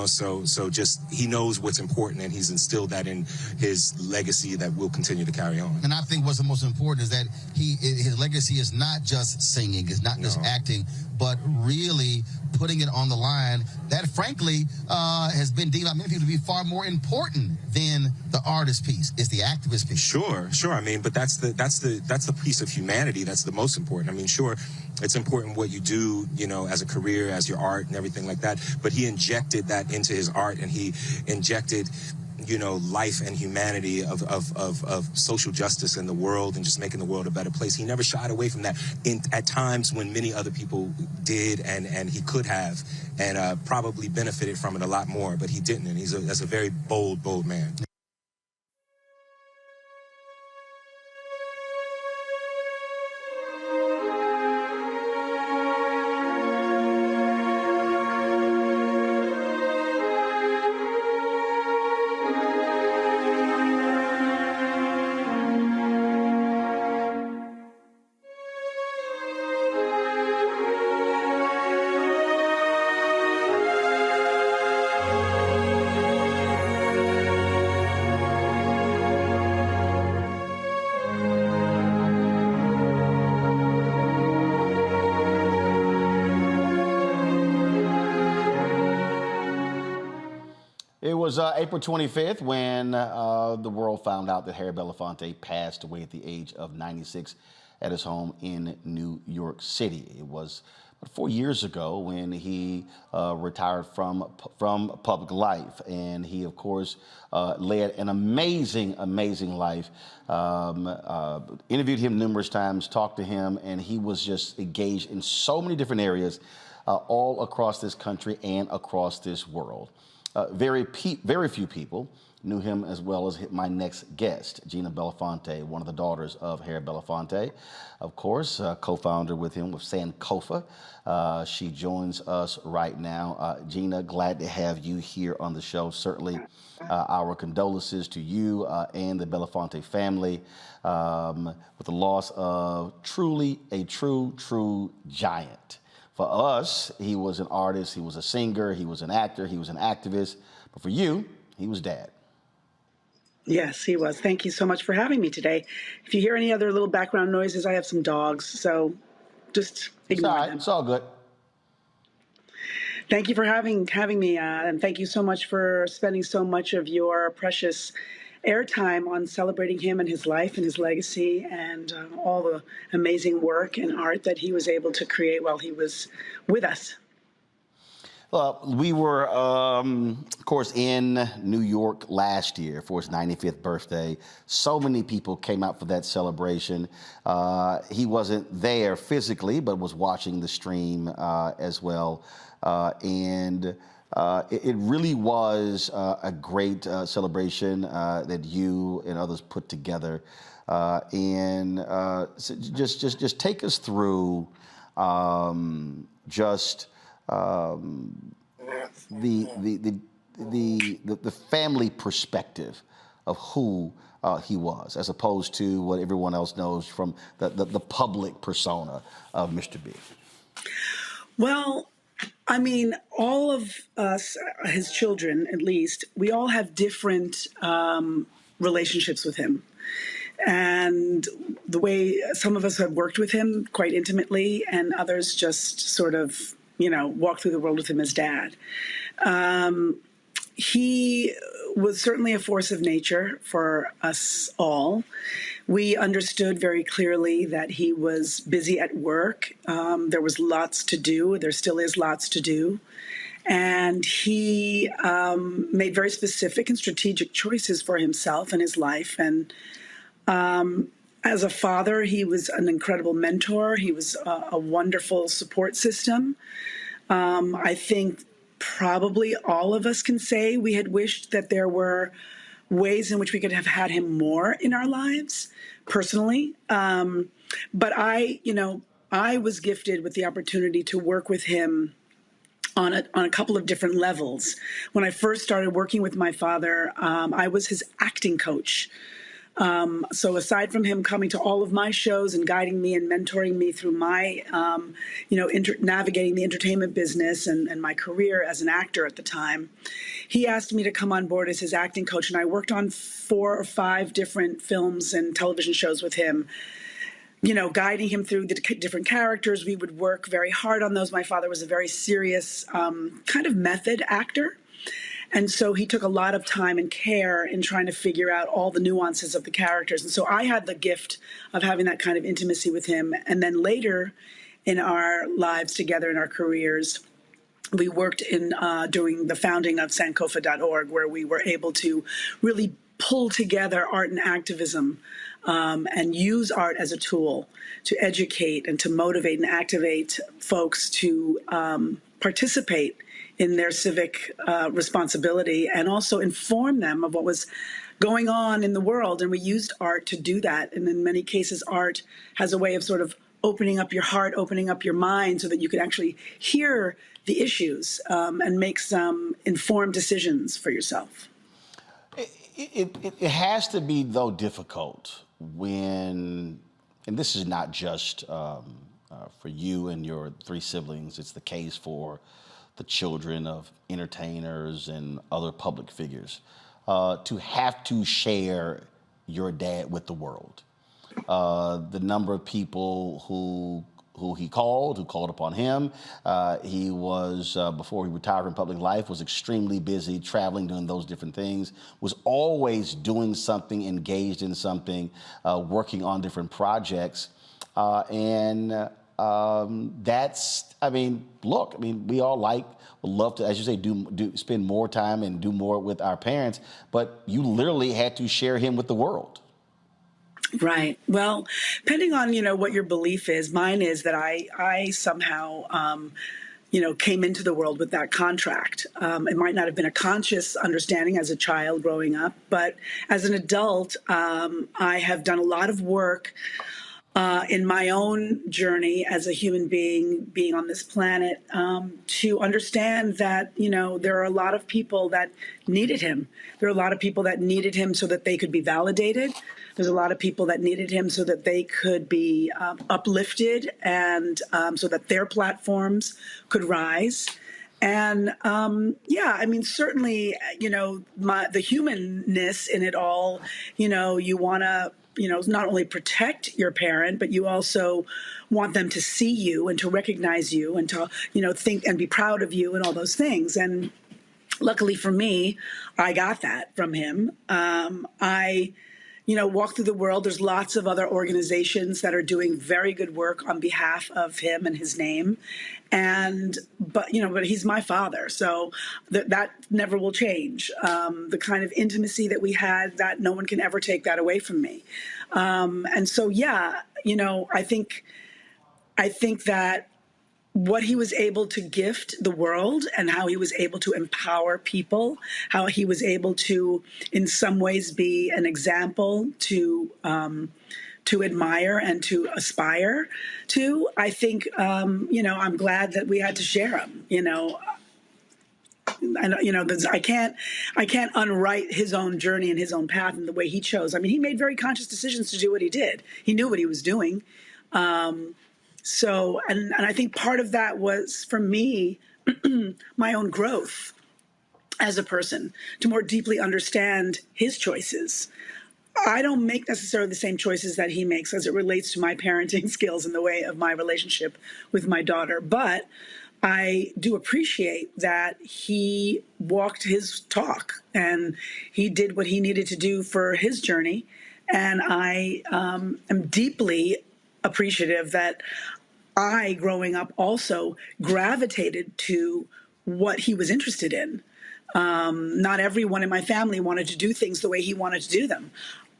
S9: So just he knows what's important, and he's instilled that in his legacy that will continue to carry on.
S11: And I think what's the most important is that his legacy is not just singing, it's not just acting, but really putting it on the line that frankly has been deemed by many people to be far more important than the artist piece. It's the activist piece.
S9: Sure. But that's the piece of humanity that's the most important. Sure, it's important what you do, as a career, as your art and everything like that. But he injected that into his art, and he injected life and humanity of social justice in the world and just making the world a better place. He never shied away from that at times when many other people did, and he could have, and probably benefited from it a lot more, but he didn't, and that's a very bold man.
S1: It was April 25th when the world found out that Harry Belafonte passed away at the age of 96 at his home in New York City. It was 4 years ago when he retired from public life. And he, of course, led an amazing life. Interviewed him numerous times, talked to him, and he was just engaged in so many different areas all across this country and across this world. Very few people knew him as well as my next guest, Gina Belafonte, one of the daughters of Harry Belafonte, of course, co-founder with him with Sankofa. She joins us right now. Gina, glad to have you here on the show. Certainly our condolences to you and the Belafonte family with the loss of truly a true giant. For us, he was an artist, he was a singer, he was an actor, he was an activist. But for you, he was dad.
S12: Yes, he was. Thank you so much for having me today. If you hear any other little background noises, I have some dogs, so just ignore them.
S1: It's all good.
S12: Thank you for having me, and thank you so much for spending so much of your precious airtime on celebrating him and his life and his legacy and all the amazing work and art that he was able to create while he was with us.
S1: Well, we were, of course, in New York last year for his 95th birthday. So many people came out for that celebration. He wasn't there physically, but was watching the stream as well. It really was a great celebration that you and others put together. So just take us through the family perspective of who he was, as opposed to what everyone else knows from the public persona of Mr. B.
S12: Well, I mean, all of us, his children at least, we all have different relationships with him. And the way some of us have worked with him quite intimately, and others just sort of, walk through the world with him as dad. He was certainly a force of nature for us all. We understood very clearly that he was busy at work. There was lots to do. There still is lots to do. And he made very specific and strategic choices for himself and his life. And as a father, he was an incredible mentor. He was a wonderful support system. I think probably all of us can say we had wished that there were ways in which we could have had him more in our lives personally. But I was gifted with the opportunity to work with him on a couple of different levels. When I first started working with my father, I was his acting coach. So aside from him coming to all of my shows and guiding me and mentoring me through my, navigating the entertainment business and my career as an actor at the time, he asked me to come on board as his acting coach. And I worked on 4 or 5 different films and television shows with him, guiding him through the different characters. We would work very hard on those. My father was a very serious kind of method actor. And so he took a lot of time and care in trying to figure out all the nuances of the characters. And so I had the gift of having that kind of intimacy with him. And then later in our lives together, in our careers, we worked in during the founding of Sankofa.org, where we were able to really pull together art and activism and use art as a tool to educate and to motivate and activate folks to participate in their civic responsibility and also inform them of what was going on in the world. And we used art to do that. And in many cases, art has a way of sort of opening up your heart, opening up your mind so that you can actually hear the issues and make some informed decisions for yourself.
S1: It has to be, though, difficult when, and this is not just for you and your 3 siblings, it's the case for the children of entertainers and other public figures, to have to share your dad with the world. The number of people who he called, who called upon him. He was, before he retired from public life, was extremely busy traveling, doing those different things, was always doing something, engaged in something, working on different projects. And we all would love to, as you say, do spend more time and do more with our parents, but you literally had to share him with the world.
S12: Right. Well, depending on, what your belief is, mine is that I somehow, came into the world with that contract. It might not have been a conscious understanding as a child growing up, but as an adult, I have done a lot of work in my own journey as a human being on this planet, to understand that, there are a lot of people that needed him. There are a lot of people that needed him so that they could be validated. There's a lot of people that needed him so that they could be uplifted and so that their platforms could rise. And certainly, the humanness in it all, you want to, not only protect your parent, but you also want them to see you and to recognize you and to, think and be proud of you and all those things. And luckily for me, I got that from him. I walk through the world. There's lots of other organizations that are doing very good work on behalf of him and his name. But he's my father. So that never will change. The kind of intimacy that we had, that no one can ever take that away from me. I think that what he was able to gift the world and how he was able to empower people, how he was able to, in some ways, be an example to admire and to aspire to. I think, I'm glad that we had to share him. I can't unwrite his own journey and his own path and the way he chose. He made very conscious decisions to do what he did. He knew what he was doing. So I think part of that was, for me, my own growth as a person, to more deeply understand his choices. I don't make necessarily the same choices that he makes as it relates to my parenting skills in the way of my relationship with my daughter. But I do appreciate that he walked his talk and he did what he needed to do for his journey. And I am deeply appreciative that I, growing up, also gravitated to what he was interested in. Not everyone in my family wanted to do things the way he wanted to do them.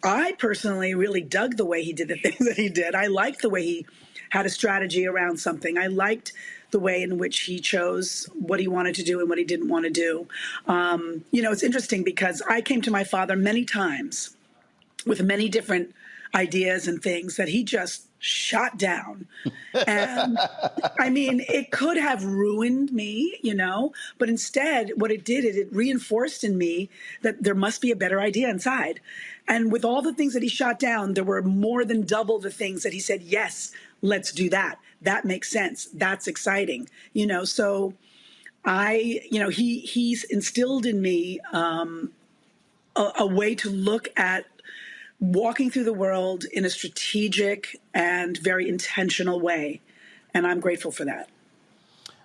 S12: I personally really dug the way he did the things that he did. I liked the way he had a strategy around something. I liked the way in which he chose what he wanted to do and what he didn't want to do. It's interesting because I came to my father many times with many different ideas and things that he just shot down. And it could have ruined me, but instead what it did is it reinforced in me that there must be a better idea inside. And with all the things that he shot down, there were more than double the things that he said, yes, let's do that. That makes sense. That's exciting. So he's instilled in me a way to look at walking through the world in a strategic and very intentional way. And I'm grateful for that.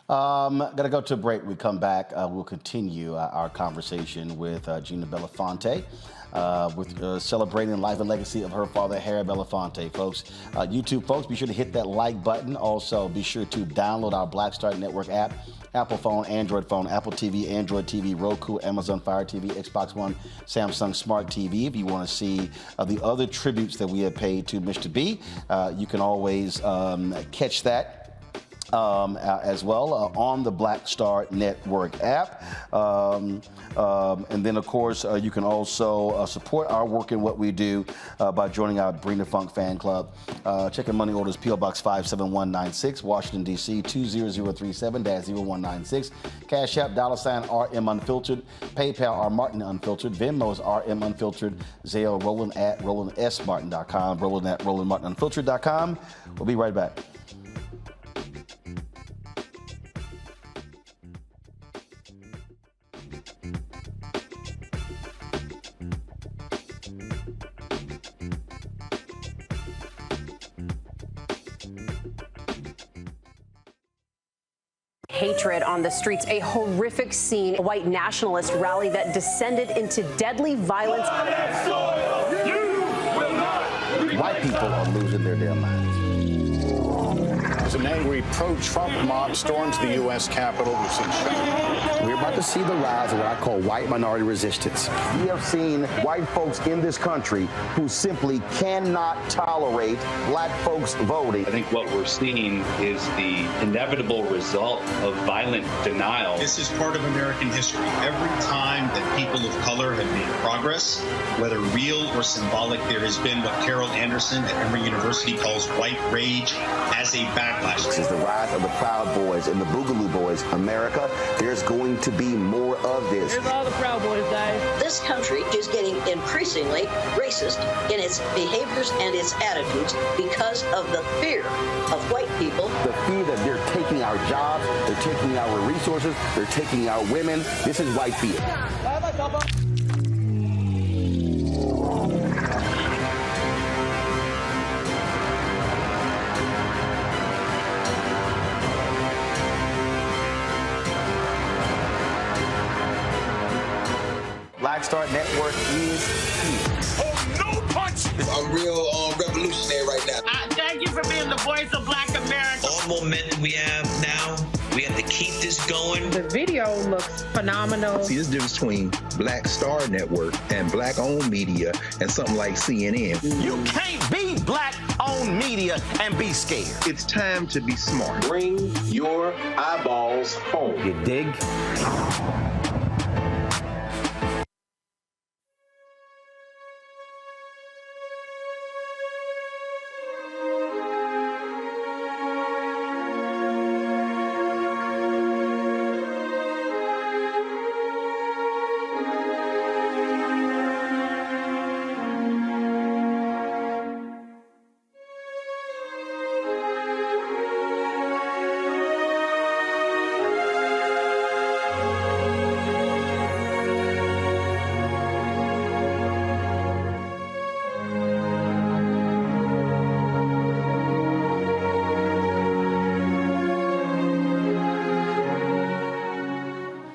S1: Gonna go to a break. We come back. We'll continue our conversation with Gina Belafonte, with celebrating the life and legacy of her father, Harry Belafonte. Folks, YouTube folks, be sure to hit that like button. Also, be sure to download our Black Star Network app. Apple phone, Android phone, Apple TV, Android TV, Roku, Amazon Fire TV, Xbox One, Samsung Smart TV. If you want to see the other tributes that we have paid to Mr. B, you can always catch that as well on the Black Star Network app. And then, of course, you can also support our work and what we do by joining our Bring the Funk fan club. Checking money orders, P.O. Box 57196, Washington, D.C. 20037-0196. Cash App, $RM Unfiltered. PayPal, R Martin Unfiltered. Venmo is RM Unfiltered. Zelle, Roland at RolandSMartin.com. Roland at RolandMartinUnfiltered.com. We'll be right back.
S17: Hatred on the streets, a horrific scene, a white nationalist rally that descended into deadly violence.
S1: White people are losing their damn minds.
S18: As an angry pro-Trump mob storms the U.S. Capitol, we've seen shouting.
S1: We're about to see the rise of what I call white minority resistance. We have seen white folks in this country who simply cannot tolerate black folks voting.
S19: I think what we're seeing is the inevitable result of violent denial.
S20: This is part of American history. Every time that people of color have made progress, whether real or symbolic, there has been what Carol Anderson at Emory University calls white rage as a backlash.
S1: This is the rise of the Proud Boys and the Boogaloo Boys. America, there's going to be more of this.
S22: Here's all the Proud Boys, guys.
S23: This country is getting increasingly racist in its behaviors and its attitudes because of the fear of white people.
S1: The fear that they're taking our jobs, they're taking our resources, they're taking our women. This is white fear. Black Star Network is here.
S24: Oh, no punch!
S25: I'm real revolutionary right now.
S24: Thank you for being the voice of Black America.
S28: All momentum we have now, we have to keep this going.
S3: The video looks phenomenal.
S29: See, there's a difference between Black Star Network and black-owned media and something like CNN.
S1: You can't be black-owned media and be scared.
S29: It's time to be smart.
S25: Bring your eyeballs home.
S1: You dig?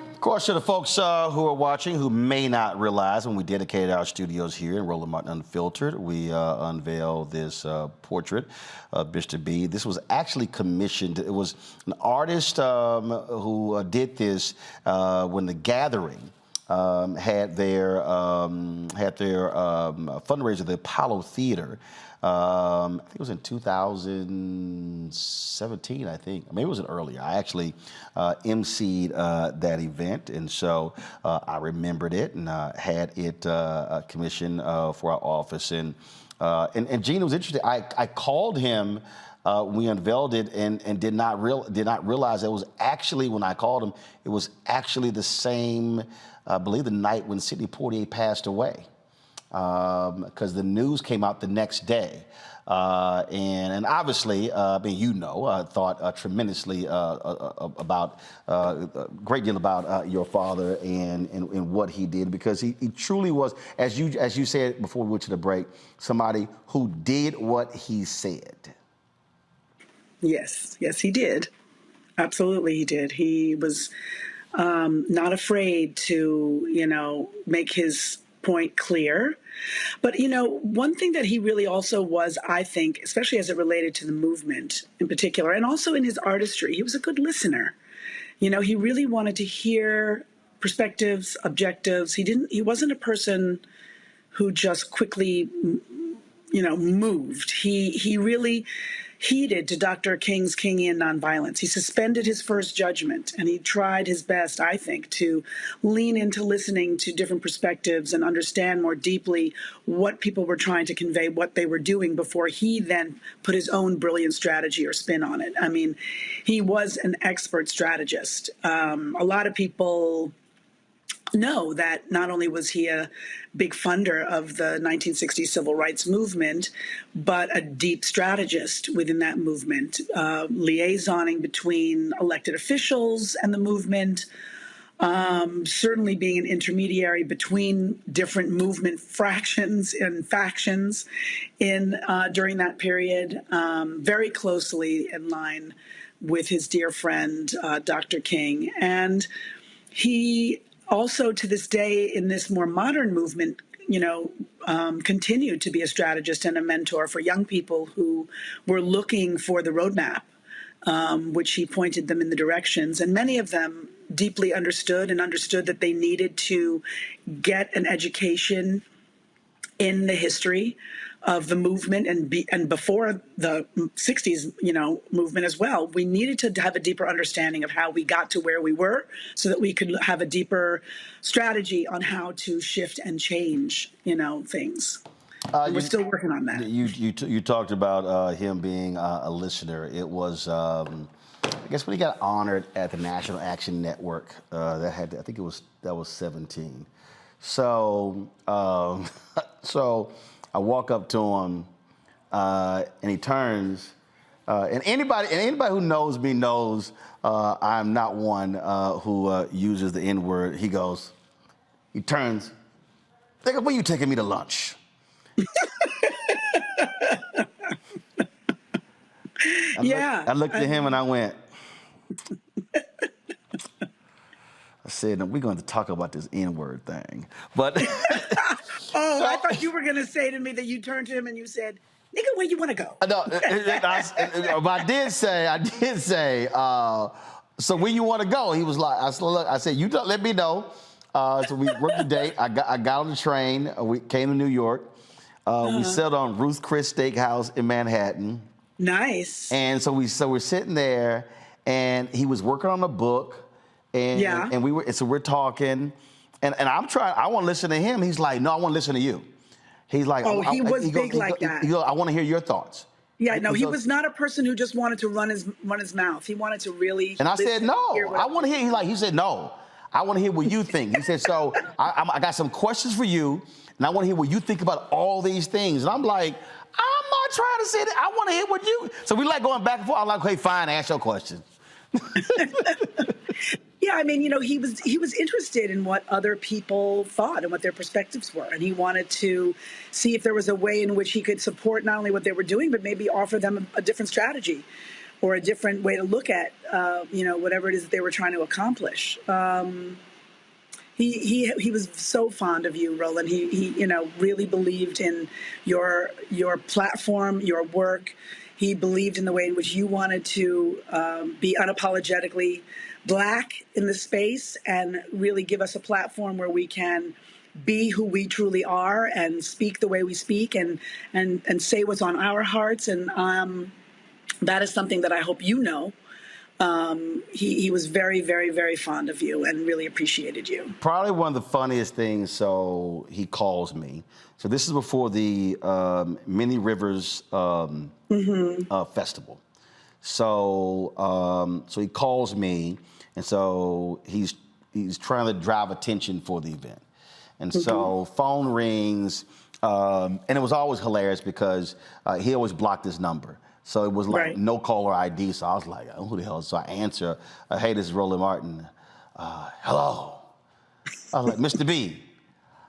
S1: Of course, to the folks who are watching who may not realize, when we dedicated our studios here in Roland Martin Unfiltered, we unveiled this portrait of Mr. B. This was actually commissioned. It was an artist who did this when The Gathering had their fundraiser, the Apollo Theater. I think it was in 2017, I think. Maybe it was earlier. I actually emceed that event, and so I remembered it and had it commissioned for our office. And Gina was interested. I called him. We unveiled it and did not realize it was actually, when I called him, it was actually the same, I believe, the night when Sidney Poitier passed away. Because the news came out the next day. And obviously, I mean, thought tremendously about, a great deal about your father and what he did, because he truly was, as you said before we went to the break, somebody who did what he said.
S12: Yes, he did. Absolutely, he did. He was not afraid to, make his point clear. But, one thing that he really also was, I think, especially as it related to the movement in particular, and also in his artistry, he was a good listener. He really wanted to hear perspectives, objectives. He wasn't a person who just quickly, moved. He really heeded to Dr. King's Kingian nonviolence. He suspended his first judgment, and he tried his best, I think, to lean into listening to different perspectives and understand more deeply what people were trying to convey, what they were doing, before he then put his own brilliant strategy or spin on it. I mean, he was an expert strategist. A lot of people know that not only was he a big funder of the 1960s civil rights movement, but a deep strategist within that movement, liaisoning between elected officials and the movement, certainly being an intermediary between different movement fractions and factions during that period, very closely in line with his dear friend, Dr. King. And he also, to this day, in this more modern movement, continued to be a strategist and a mentor for young people who were looking for the roadmap which he pointed them in the directions. And many of them deeply understood that they needed to get an education in the history of the movement and before the 60s, movement as well. We needed to have a deeper understanding of how we got to where we were so that we could have a deeper strategy on how to shift and change, things. We're still working on that.
S1: You talked about him being a listener. It was, I guess, when he got honored at the National Action Network, that was 17. So, so I walk up to him, and he turns, and anybody who knows me knows I'm not one who uses the N-word. He turns, "Nigga, when you taking me to lunch?" I looked at him and I went, I said, "No, we're going to talk about this N-word thing." But
S12: I thought you were going to say to me that you turned to him and you said, "Nigga, where you want to go?"
S1: No, but I did say, so where you want to go? He was like, I said, you let me know. So we worked the date. I got on the train. We came to New York. We settled on Ruth Chris Steakhouse in Manhattan.
S12: Nice.
S1: And so we're sitting there, and he was working on a book, and we're talking, and I want to listen to him. He's like, "No, I want to listen to you." He's like,
S12: he was big like that.
S1: He goes, "I want to hear your thoughts."
S12: Yeah, no, he was not a person who just wanted to run his mouth. He wanted to really.
S1: And I said, "No, I want to hear." He said, "No, I want to hear what you think." He said, "So I got some questions for you, and I want to hear what you think about all these things." And I'm like, "I'm not trying to say that. I want to hear what you." So we like going back and forth. I'm like, "Okay, fine, ask your question."
S12: Yeah, I mean, he was interested in what other people thought and what their perspectives were, and he wanted to see if there was a way in which he could support not only what they were doing, but maybe offer them a different strategy or a different way to look at, whatever it is that they were trying to accomplish. He was so fond of you, Roland. He really believed in your platform, your work. He believed in the way in which you wanted to be unapologetically Black in the space and really give us a platform where we can be who we truly are and speak the way we speak and say what's on our hearts. And that is something that I hope you know. He was very, very, very fond of you and really appreciated you.
S1: Probably one of the funniest things, so he calls me. So this is before the Many Rivers Festival. So he calls me, and so he's trying to drive attention for the event. And so phone rings, and it was always hilarious because he always blocked his number. So it was like no caller ID. So I was like, oh, who the hell? So I answer, "Hey, this is Roland Martin. Hello." I was like, "Mr. B,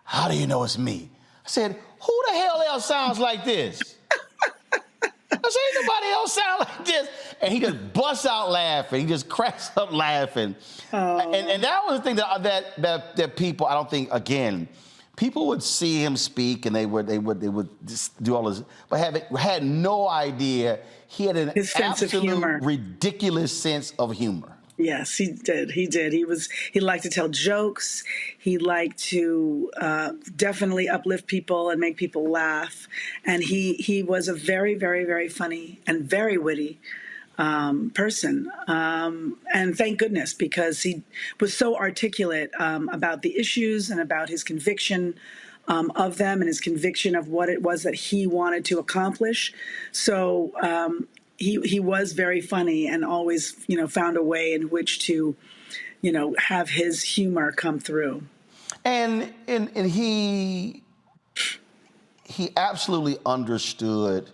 S1: how do you know it's me?" I said, "Who the hell else sounds like this?" I said, "Ain't nobody else sound like this." And he just busts out laughing. He just cracks up laughing. And that was the thing that people, I don't think, again, people would see him speak and they would just do all this, but had no idea he had his sense of humor, ridiculous sense of humor.
S12: Yes, he did. He liked to tell jokes. He liked to definitely uplift people and make people laugh. And he was a very, very, very funny and very witty person. And thank goodness, because he was so articulate about the issues and about his conviction of them and his conviction of what it was that he wanted to accomplish. So he was very funny and always, found a way in which to, have his humor come through.
S1: And he absolutely understood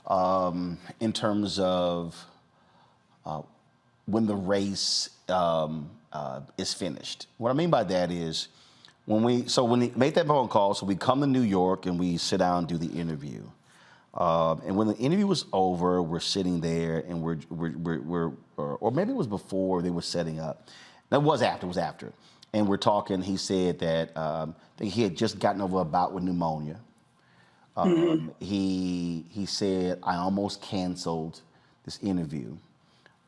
S1: in terms of when the race is finished. What I mean by that is when he made that phone call, so we come to New York and we sit down and do the interview. And when the interview was over, we're sitting there and or maybe it was before they were setting up. That was after. It was after. And we're talking. He said that I think he had just gotten over a bout with pneumonia. He said, "I almost canceled this interview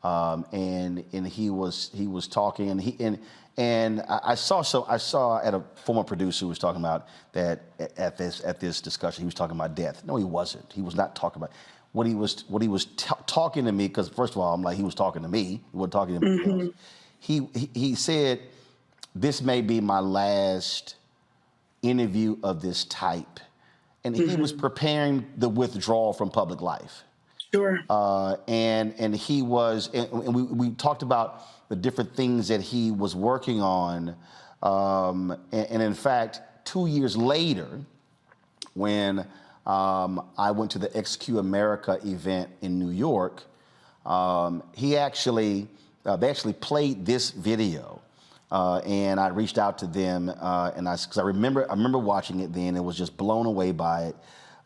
S1: and he was talking, and I saw at a former producer who was talking about that at this discussion he was talking about death. No, he wasn't. He was not talking about what he was talking to me, because first of all I'm like, he was talking to me. He wasn't talking to anybody else. He said, this may be my last interview of this type, and he was preparing the withdrawal from public life.
S12: Sure.
S1: And he was, and we talked about the different things that he was working on. And in fact, 2 years later, when I went to the XQ America event in New York, they actually played this video. And I reached out to them, because I remember watching it then, and was just blown away by it.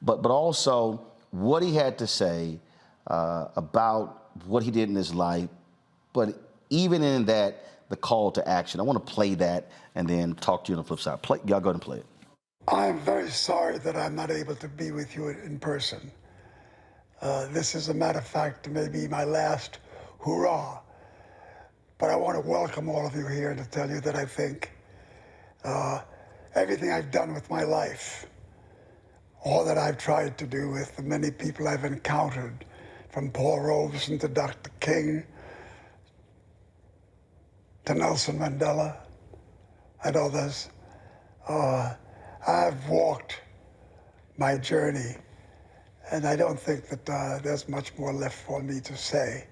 S1: But also what he had to say about what he did in his life, but even in that, the call to action. I want to play that and then talk to you on the flip side. Y'all go ahead and play it.
S2: I'm very sorry that I'm not able to be with you in person. This, as a matter of fact, may be my last hurrah. But I want to welcome all of you here and to tell you that I think everything I've done with my life, all that I've tried to do with the many people I've encountered, from Paul Robeson to Dr. King to Nelson Mandela and others, I've walked my journey, and I don't think that there's much more left for me to say.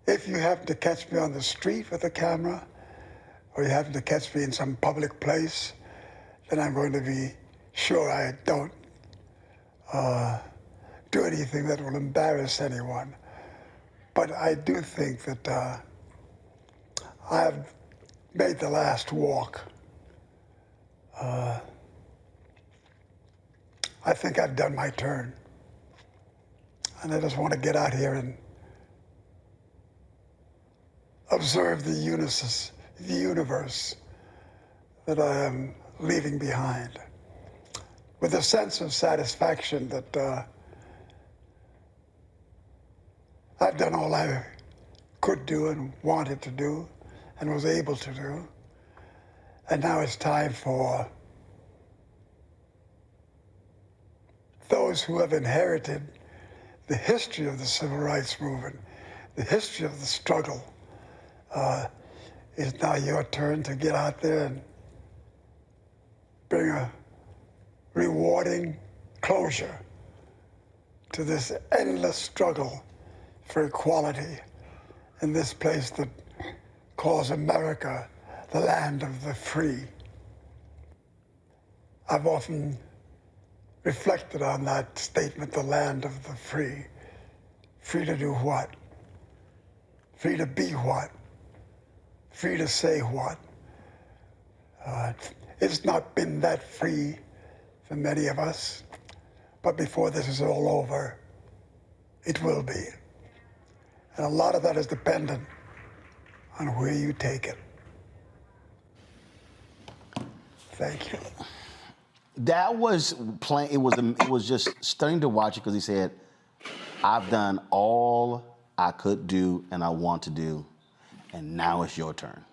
S2: If you happen to catch me on the street with a camera, or you happen to catch me in some public place, then I'm going to be sure I don't do anything that will embarrass anyone. But I do think that I've made the last walk. I think I've done my turn. And I just want to get out here and observe the universe that I am leaving behind, with a sense of satisfaction that I've done all I could do and wanted to do and was able to do. And now it's time for those who have inherited the history of the civil rights movement, the history of the struggle. It's now your turn to get out there and bring a rewarding closure to this endless struggle for equality in this place that calls America the land of the free. I've often reflected on that statement, the land of the free. Free to do what? Free to be what? Free to say what? It's not been that free for many of us, but before this is all over, it will be. And a lot of that is dependent on where you take it. Thank you.
S1: That was plain. It was just stunning to watch it, because he said, "I've done all I could do and I want to do, and now it's your turn."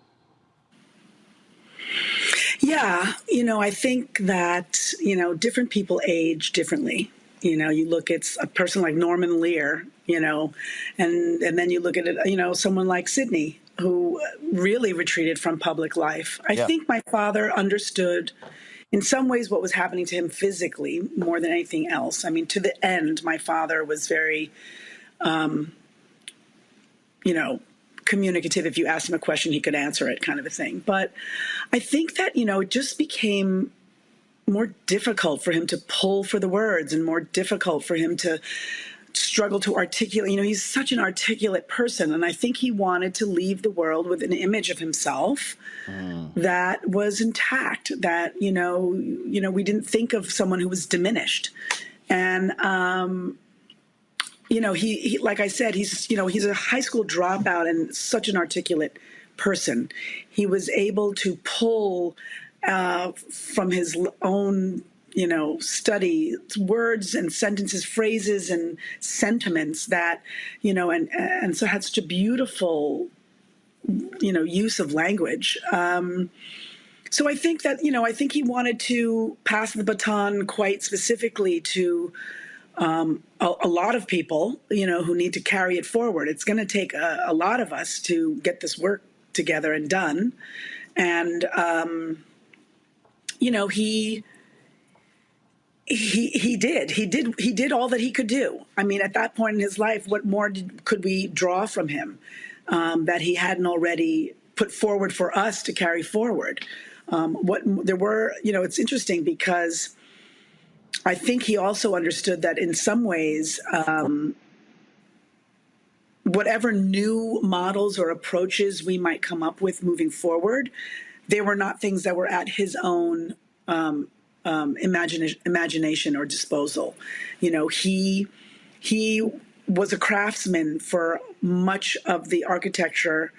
S12: Yeah, I think that, different people age differently. You look at a person like Norman Lear, and then you look at it, someone like Sidney, who really retreated from public life. I think my father understood in some ways what was happening to him physically more than anything else. I mean, to the end, my father was very, communicative. If you asked him a question, he could answer it, kind of a thing. But I think that, it just became more difficult for him to pull for the words, and more difficult for him to struggle to articulate. He's such an articulate person, and I think he wanted to leave the world with an image of himself that was intact, that, we didn't think of someone who was diminished. And, he like I said, he's a high school dropout and such an articulate person. He was able to pull from his own study words and sentences, phrases and sentiments that, and so had such a beautiful, use of language. So I think that, I think he wanted to pass the baton quite specifically to a lot of people, who need to carry it forward. It's going to take a lot of us to get this work together and done. And, he did all that he could do. I mean, at that point in his life, what more could we draw from him that he hadn't already put forward for us to carry forward? It's interesting because I think he also understood that in some ways, whatever new models or approaches we might come up with moving forward, they were not things that were at his own imagination or disposal. He was a craftsman for much of the architecture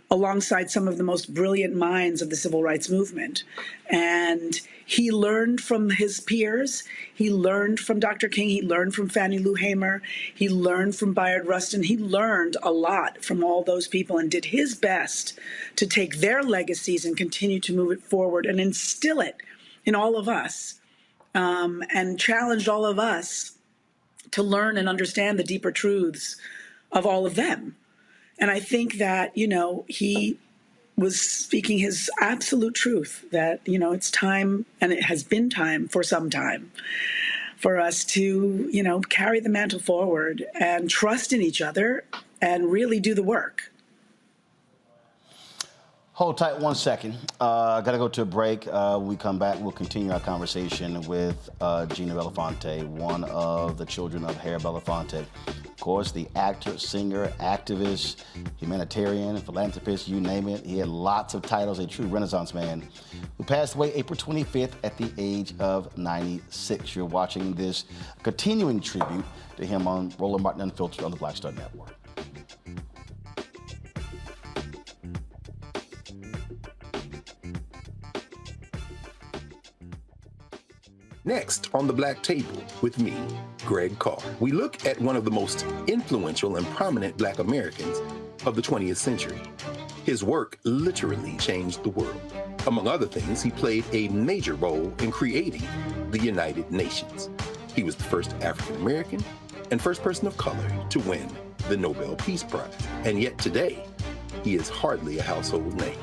S12: alongside some of the most brilliant minds of the civil rights movement. And he learned from his peers. He learned from Dr. King. He learned from Fannie Lou Hamer. He learned from Bayard Rustin. He learned a lot from all those people and did his best to take their legacies and continue to move it forward and instill it in all of us, and challenged all of us to learn and understand the deeper truths of all of them. And I think that, he was speaking his absolute truth that, it's time, and it has been time for some time, for us to, carry the mantle forward and trust in each other and really do the work.
S1: Hold tight 1 second. Got to go to a break. When we come back, we'll continue our conversation with Gina Belafonte, one of the children of Harry Belafonte. Of course, the actor, singer, activist, humanitarian, philanthropist, you name it. He had lots of titles, a true Renaissance man who passed away April 25th at the age of 96. You're watching this continuing tribute to him on Roland Martin Unfiltered on the Black Star Network.
S29: Next on the Black Table with me, Greg Carr, we look at one of the most influential and prominent Black Americans of the 20th century. His work literally changed the world. Among other things, he played a major role in creating the United Nations. He was the first African American and first person of color to win the Nobel Peace Prize. And yet today, he is hardly a household name.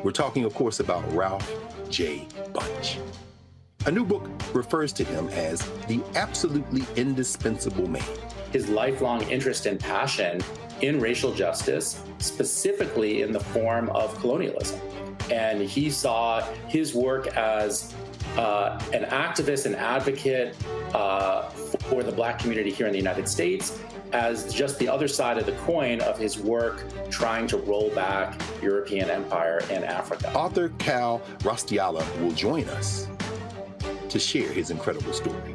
S29: We're talking, of course, about Ralph J. Bunche. A new book refers to him as the absolutely indispensable man.
S5: His lifelong interest and passion in racial justice, specifically in the form of colonialism. And he saw his work as an activist and advocate for the Black community here in the United States as just the other side of the coin of his work trying to roll back European empire in Africa.
S29: Author Cal Rostiala will join us to share his incredible story.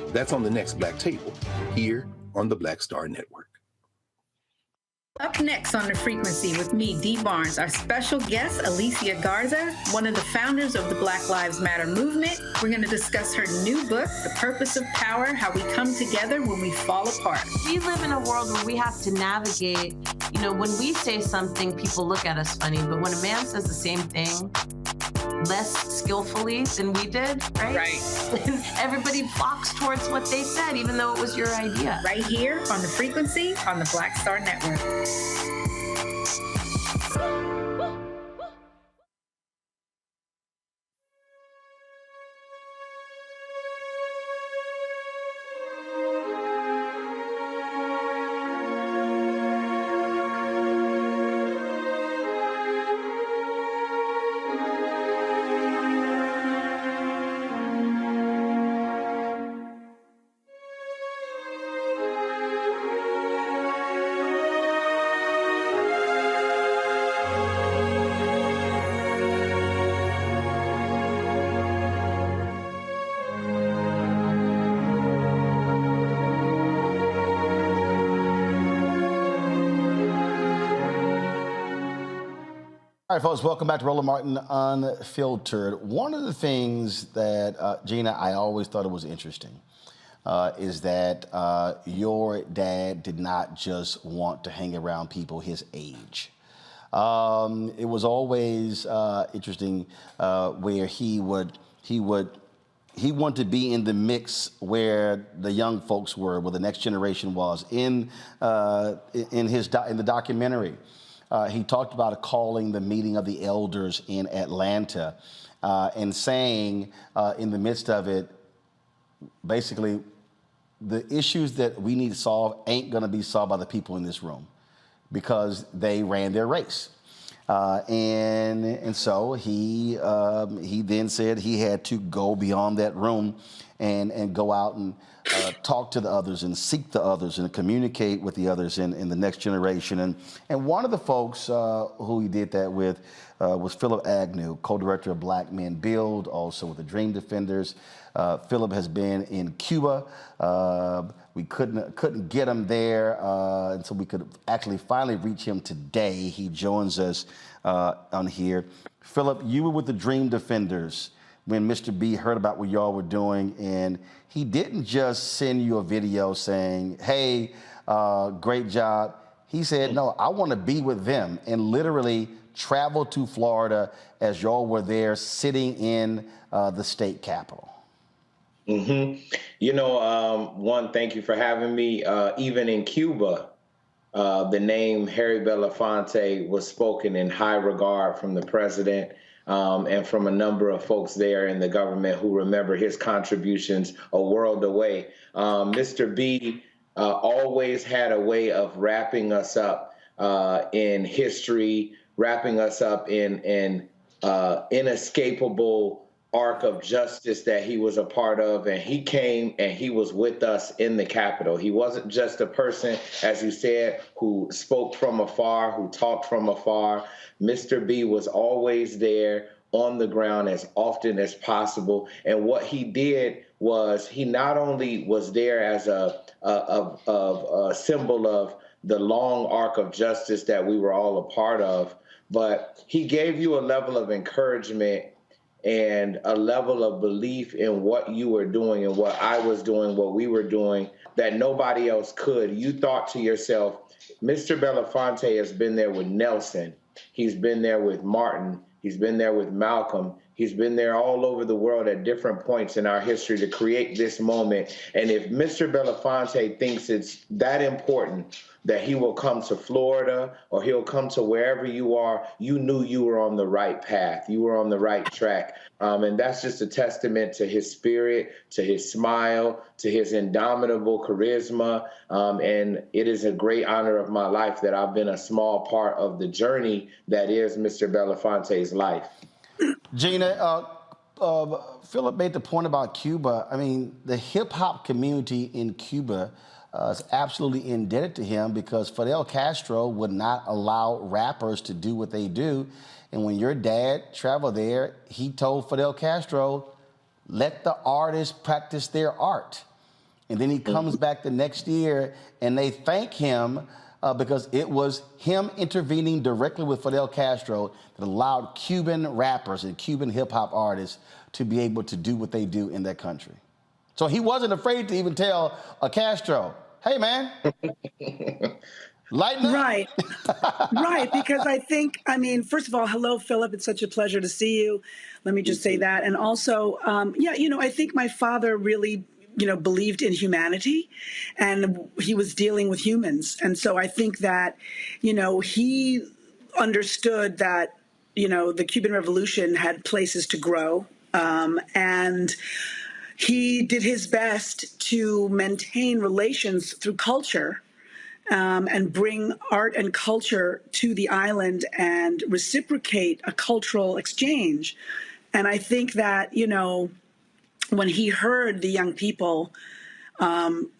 S29: That's on the next Black Table, here on the Black Star Network.
S6: Up next on The Frequency with me, Dee Barnes, our special guest, Alicia Garza, one of the founders of the Black Lives Matter movement. We're going to discuss her new book, The Purpose of Power, How We Come Together When We Fall Apart.
S8: We live in a world where we have to navigate, when we say something, people look at us funny, but when a man says the same thing, less skillfully than we did, right?
S6: Right.
S8: And everybody flocks towards what they said, even though it was your idea.
S6: Right here on The Frequency on the Black Star Network.
S1: All right, folks, welcome back to Roland Martin Unfiltered. One of the things that, Gina, I always thought it was interesting is that your dad did not just want to hang around people his age. It was always interesting where he wanted to be in the mix where the young folks were, where the next generation was. In the documentary, he talked about calling the meeting of the elders in Atlanta and saying in the midst of it, basically, the issues that we need to solve ain't going to be solved by the people in this room because they ran their race. And so he then said he had to go beyond that room and go out and talk to the others and seek the others and communicate with the others in the next generation. And one of the folks who he did that with was Philip Agnew, co-director of Black Men Build, also with the Dream Defenders. Philip has been in Cuba. We couldn't get him there, and so we could actually finally reach him today. He joins us on here. Philip, you were with the Dream Defenders when Mr. B heard about what y'all were doing, and he didn't just send you a video saying, hey, great job. He said, no, I want to be with them, and literally traveled to Florida as y'all were there sitting in the state capitol.
S7: You know, one, thank you for having me. Even in Cuba, the name Harry Belafonte was spoken in high regard from the president and from a number of folks there in the government who remember his contributions a world away. Mr. B always had a way of wrapping us up in history, wrapping us up in inescapable arc of justice that he was a part of, and he came and he was with us in the Capitol. He wasn't just a person, as you said, who spoke from afar, who talked from afar. Mr. B was always there on the ground as often as possible, and what he did was he not only was there as a symbol of the long arc of justice that we were all a part of, but he gave you a level of encouragement and a level of belief in what you were doing and what I was doing, what we were doing, that nobody else could. You thought to yourself, Mr. Belafonte has been there with Nelson. He's been there with Martin. He's been there with Malcolm. He's been there all over the world at different points in our history to create this moment. And if Mr. Belafonte thinks it's that important that he will come to Florida or he'll come to wherever you are, you knew you were on the right path. You were on the right track. And that's just a testament to his spirit, to his smile, to his indomitable charisma. And it is a great honor of my life that I've been a small part of the journey that is Mr. Belafonte's life.
S1: Gina, Philip made the point about Cuba. I mean, the hip-hop community in Cuba is absolutely indebted to him because Fidel Castro would not allow rappers to do what they do. And when your dad traveled there, he told Fidel Castro, let the artists practice their art. And then he comes back the next year and they thank him because it was him intervening directly with Fidel Castro that allowed Cuban rappers and Cuban hip-hop artists to be able to do what they do in that country. So he wasn't afraid to even tell Castro, hey, man, lighten up.
S12: Right, right, because I mean, first of all, hello, Philip. It's such a pleasure to see you. Let me just say that. And also, yeah, you know, I think my father really, you know, believed in humanity and he was dealing with humans. And so I think that, you know, he understood that, you know, the Cuban Revolution had places to grow. And he did his best to maintain relations through culture and bring art and culture to the island and reciprocate a cultural exchange. And I think that, you know, when he heard the young people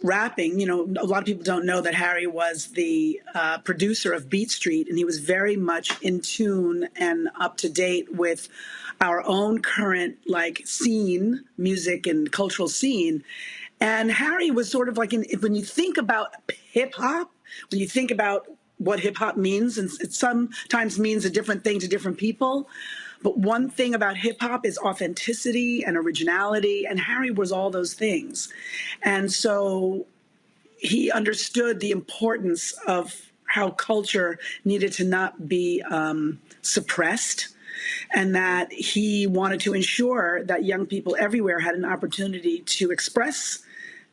S12: rapping, you know, a lot of people don't know that Harry was the producer of Beat Street, and he was very much in tune and up to date with our own current, like, scene, music and cultural scene. And Harry was sort of like, when you think about hip hop, when you think about what hip hop means, and it sometimes means a different thing to different people. But one thing about hip hop is authenticity and originality, and Harry was all those things. And so he understood the importance of how culture needed to not be suppressed, and that he wanted to ensure that young people everywhere had an opportunity to express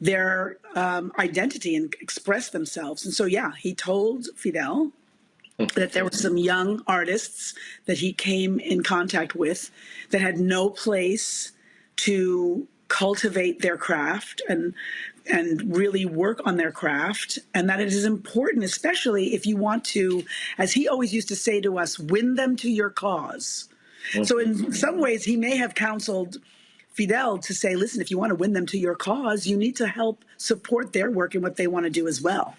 S12: their identity and express themselves. And so, yeah, he told Fidel that there were some young artists that he came in contact with that had no place to cultivate their craft and really work on their craft, and that it is important, especially if you want to, as he always used to say to us, win them to your cause. So in some ways, he may have counseled Fidel to say, listen, if you want to win them to your cause, you need to help support their work and what they want to do as well.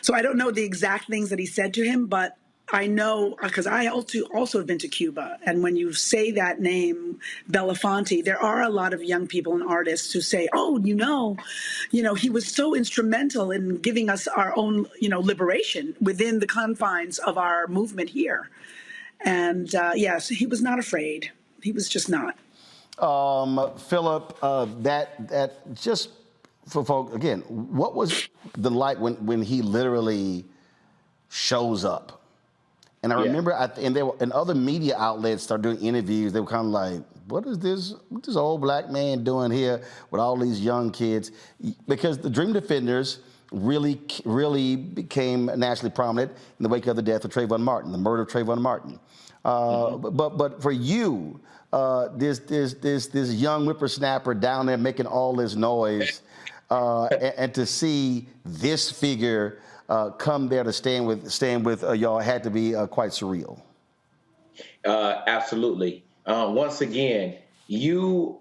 S12: So I don't know the exact things that he said to him, but I know, because I also have been to Cuba, and when you say that name, Belafonte, there are a lot of young people and artists who say, oh, you know, he was so instrumental in giving us our own, liberation within the confines of our movement here. And yes, he was not afraid. He was just not.
S1: Philip, that just for folks, again, what was the like when he literally shows up? And I remember, and other media outlets started doing interviews. They were kind of like, what is this old black man doing here with all these young kids? Because the Dream Defenders really, really became nationally prominent in the wake of the death of Trayvon Martin, the murder of Trayvon Martin. But for you, this young whippersnapper down there making all this noise, and to see this figure come there to stand with y'all had to be quite surreal.
S7: Absolutely. Once again, you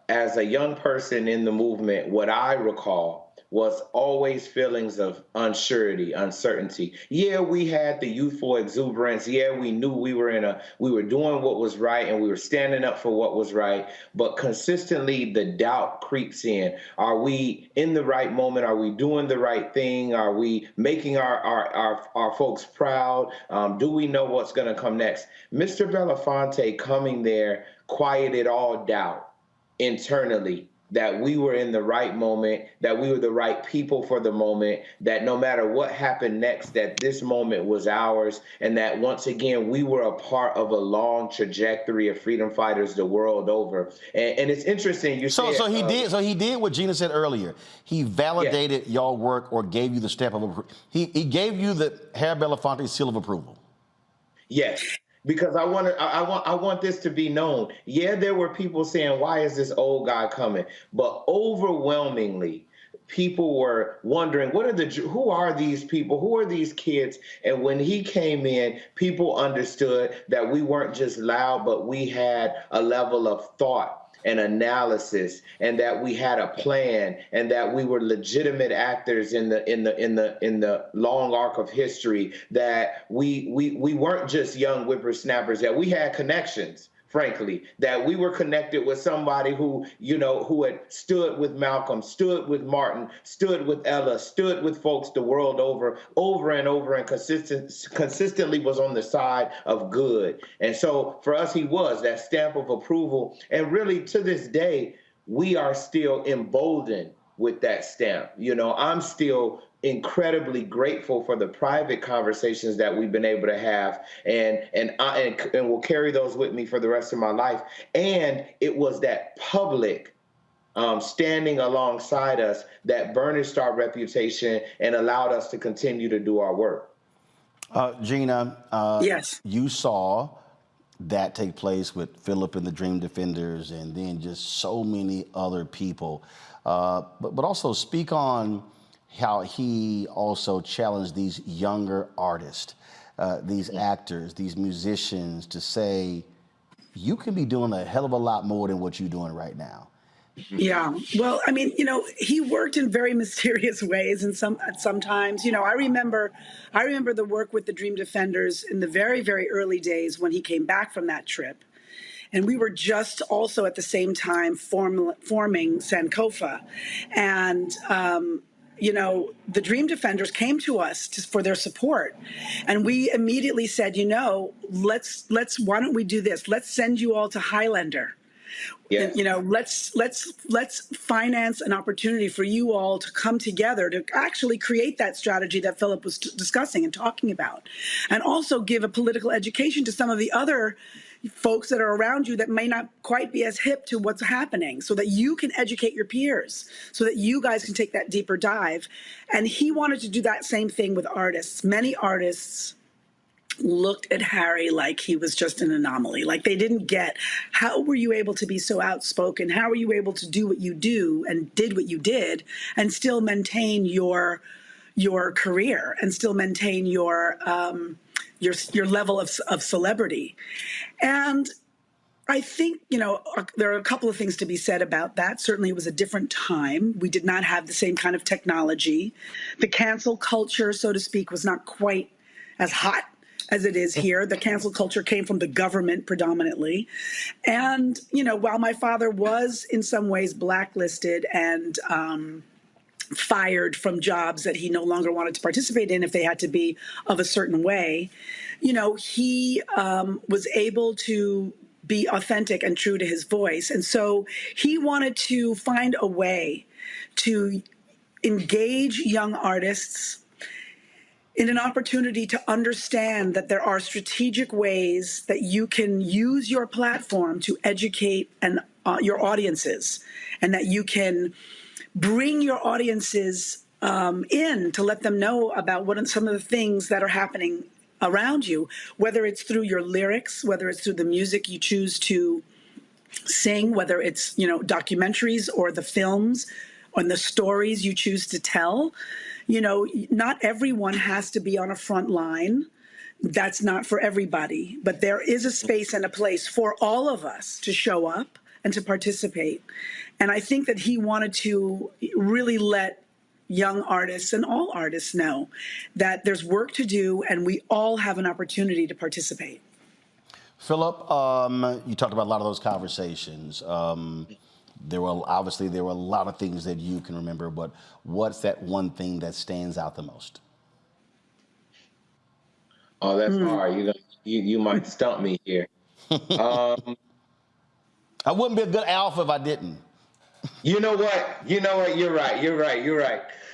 S7: as a young person in the movement, what I recall was always feelings of unsurety, uncertainty. Yeah, we had the youthful exuberance. Yeah, we knew we were doing what was right and we were standing up for what was right. But consistently, the doubt creeps in. Are we in the right moment? Are we doing the right thing? Are we making our folks proud? Do we know what's going to come next? Mr. Belafonte coming there quieted all doubt internally, that we were in the right moment, that we were the right people for the moment, that no matter what happened next, that this moment was ours, and that once again, we were a part of a long trajectory of freedom fighters the world over. And it's interesting, you said... So
S1: he did what Gina said earlier. He validated y'all work or gave you the stamp of approval. He gave you the Harry Belafonte seal of approval.
S7: Yes. Because I want this to be known. Yeah, there were people saying, why is this old guy coming? But overwhelmingly, people were wondering, who are these people? Who are these kids? And when he came in, people understood that we weren't just loud, but we had a level of thought and analysis, and that we had a plan, and that we were legitimate actors in the long arc of history, that we weren't just young whippersnappers, that we had connections, frankly, that we were connected with somebody who had stood with Malcolm, stood with Martin, stood with Ella, stood with folks the world over and over, and consistently was on the side of good. And so for us, he was that stamp of approval. And really, to this day, we are still emboldened with that stamp. I'm still incredibly grateful for the private conversations that we've been able to have, and will carry those with me for the rest of my life. And it was that public standing alongside us that burnished our reputation and allowed us to continue to do our work.
S1: Gina,
S12: yes,
S1: you saw that take place with Philip and the Dream Defenders, and then just so many other people. But also speak on how he also challenged these younger artists, these actors, these musicians, to say, you can be doing a hell of a lot more than what you're doing right now.
S12: Yeah. Well, I mean, he worked in very mysterious ways, and sometimes, I remember the work with the Dream Defenders in the very, very early days when he came back from that trip. And we were just also at the same time forming Sankofa. And the Dream Defenders came to us for their support, and we immediately said, let's why don't we do this? Let's send you all to Highlander.
S7: Yes.
S12: Let's finance an opportunity for you all to come together to actually create that strategy that Philip was discussing and talking about, and also give a political education to some of the other folks that are around you that may not quite be as hip to what's happening, so that you can educate your peers, so that you guys can take that deeper dive. And he wanted to do that same thing with artists. Many artists looked at Harry like he was just an anomaly. Like they didn't get, how were you able to be so outspoken? How were you able to do what you do and did what you did and still maintain your career and still maintain your level of celebrity? And I think, there are a couple of things to be said about that. Certainly it was a different time. We did not have the same kind of technology. The cancel culture, so to speak, was not quite as hot as it is here. The cancel culture came from the government predominantly. And, while my father was in some ways blacklisted and fired from jobs that he no longer wanted to participate in if they had to be of a certain way, he was able to be authentic and true to his voice. And so he wanted to find a way to engage young artists in an opportunity to understand that there are strategic ways that you can use your platform to educate your audiences, and that you can bring your audiences in to let them know about what some of the things that are happening around you, whether it's through your lyrics, whether it's through the music you choose to sing, whether it's, documentaries or the films or the stories you choose to tell. Not everyone has to be on a front line. That's not for everybody. But there is a space and a place for all of us to show up and to participate. And I think that he wanted to really let young artists and all artists know that there's work to do and we all have an opportunity to participate.
S1: Philip, you talked about a lot of those conversations. There were a lot of things that you can remember, but what's that one thing that stands out the most?
S7: Oh, that's hard. You might stump me here.
S1: I wouldn't be a good alpha if I didn't.
S7: You know what? You're right.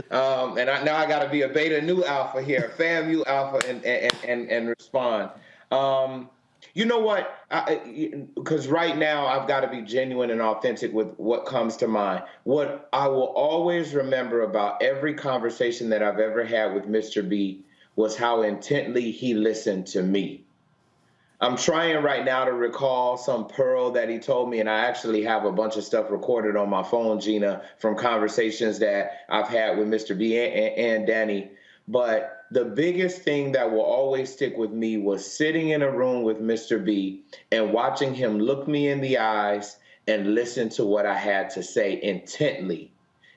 S7: Now I got to be a beta nu alpha here, FAMU alpha, and respond. You know what? Because right now I've got to be genuine and authentic with what comes to mind. What I will always remember about every conversation that I've ever had with Mr. B was how intently he listened to me. I'm trying right now to recall some pearl that he told me, and I actually have a bunch of stuff recorded on my phone, Gina, from conversations that I've had with Mr. B and Danny. But the biggest thing that will always stick with me was sitting in a room with Mr. B and watching him look me in the eyes and listen to what I had to say intently.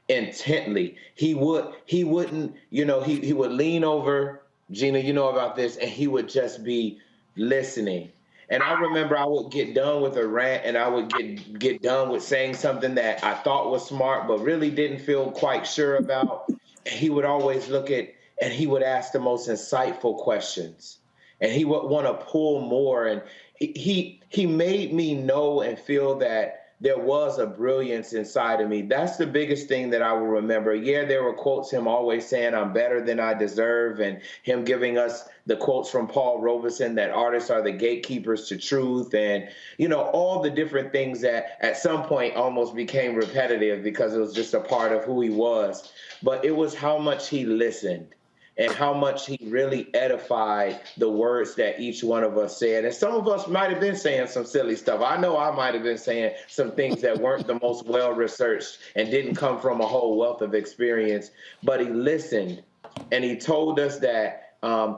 S7: He wouldn't, he would lean over, Gina, you know about this, and he would just be listening. And I remember I would get done with a rant and I would get done with saying something that I thought was smart but really didn't feel quite sure about. And he would always look at, and he would ask the most insightful questions, and he would want to pull more. And he made me know and feel that there was a brilliance inside of me. That's the biggest thing that I will remember. Yeah, there were quotes, him always saying, I'm better than I deserve, and him giving us the quotes from Paul Robeson that artists are the gatekeepers to truth, and, all the different things that at some point almost became repetitive because it was just a part of who he was. But it was how much he listened and how much he really edified the words that each one of us said. And some of us might have been saying some silly stuff. I know I might have been saying some things that weren't the most well-researched and didn't come from a whole wealth of experience, but he listened and he told us that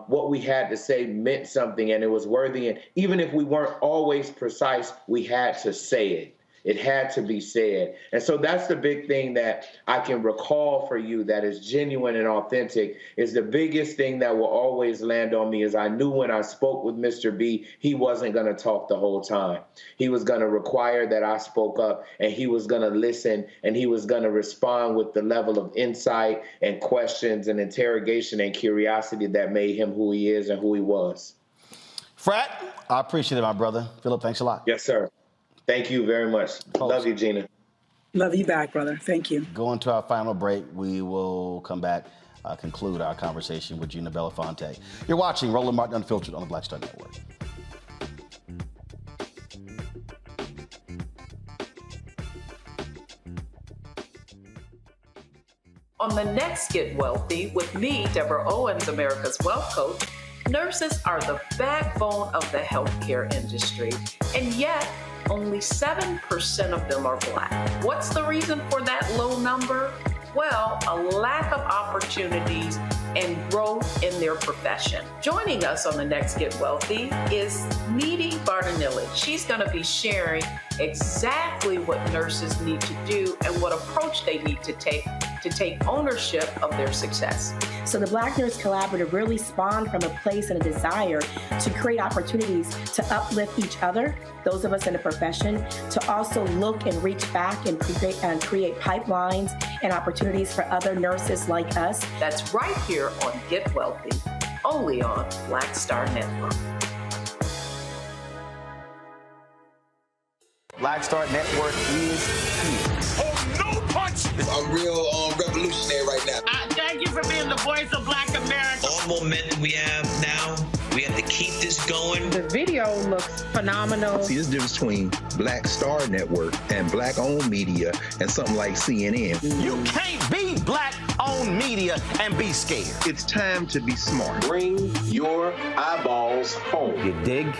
S7: what we had to say meant something and it was worthy. And even if we weren't always precise, we had to say it. It had to be said. And so that's the big thing that I can recall for you that is genuine and authentic, is the biggest thing that will always land on me is I knew when I spoke with Mr. B, he wasn't going to talk the whole time. He was going to require that I spoke up, and he was going to listen, and he was going to respond with the level of insight and questions and interrogation and curiosity that made him who he is and who he was.
S1: Frat, I appreciate it, my brother. Philip, thanks a lot.
S7: Yes, sir. Thank you very much. Love you, Gina.
S12: Love you back, brother. Thank you.
S1: Going to our final break. We will come back, conclude our conversation with Gina Belafonte. You're watching Roland Martin Unfiltered on the Black Star Network.
S4: On the next Get Wealthy with me, Deborah Owens, America's Wealth Coach, nurses are the backbone of the healthcare industry, and yet only 7% of them are Black. What's the reason for that low number? Well, a lack of opportunities and growth in their profession. Joining us on the next Get Wealthy is Needy Bartanilli. She's going to be sharing exactly what nurses need to do and what approach they need to take ownership of their success.
S10: So the Black Nurse Collaborative really spawned from a place and a desire to create opportunities to uplift each other, those of us in the profession, to also look and reach back and create pipelines and opportunities for other nurses like us.
S4: That's right here on Get Wealthy, only on Black Star Network.
S1: Black Star Network is here.
S24: Oh, no punch!
S25: I'm real revolutionary right now.
S24: Thank you for being the voice of Black America.
S28: All momentum we have now, we have to keep this going.
S3: The video looks phenomenal.
S29: See, there's a difference between Black Star Network and Black-owned media and something like CNN.
S1: You can't be Black-owned media and be scared.
S29: It's time to be smart.
S25: Bring your eyeballs home.
S1: You dig?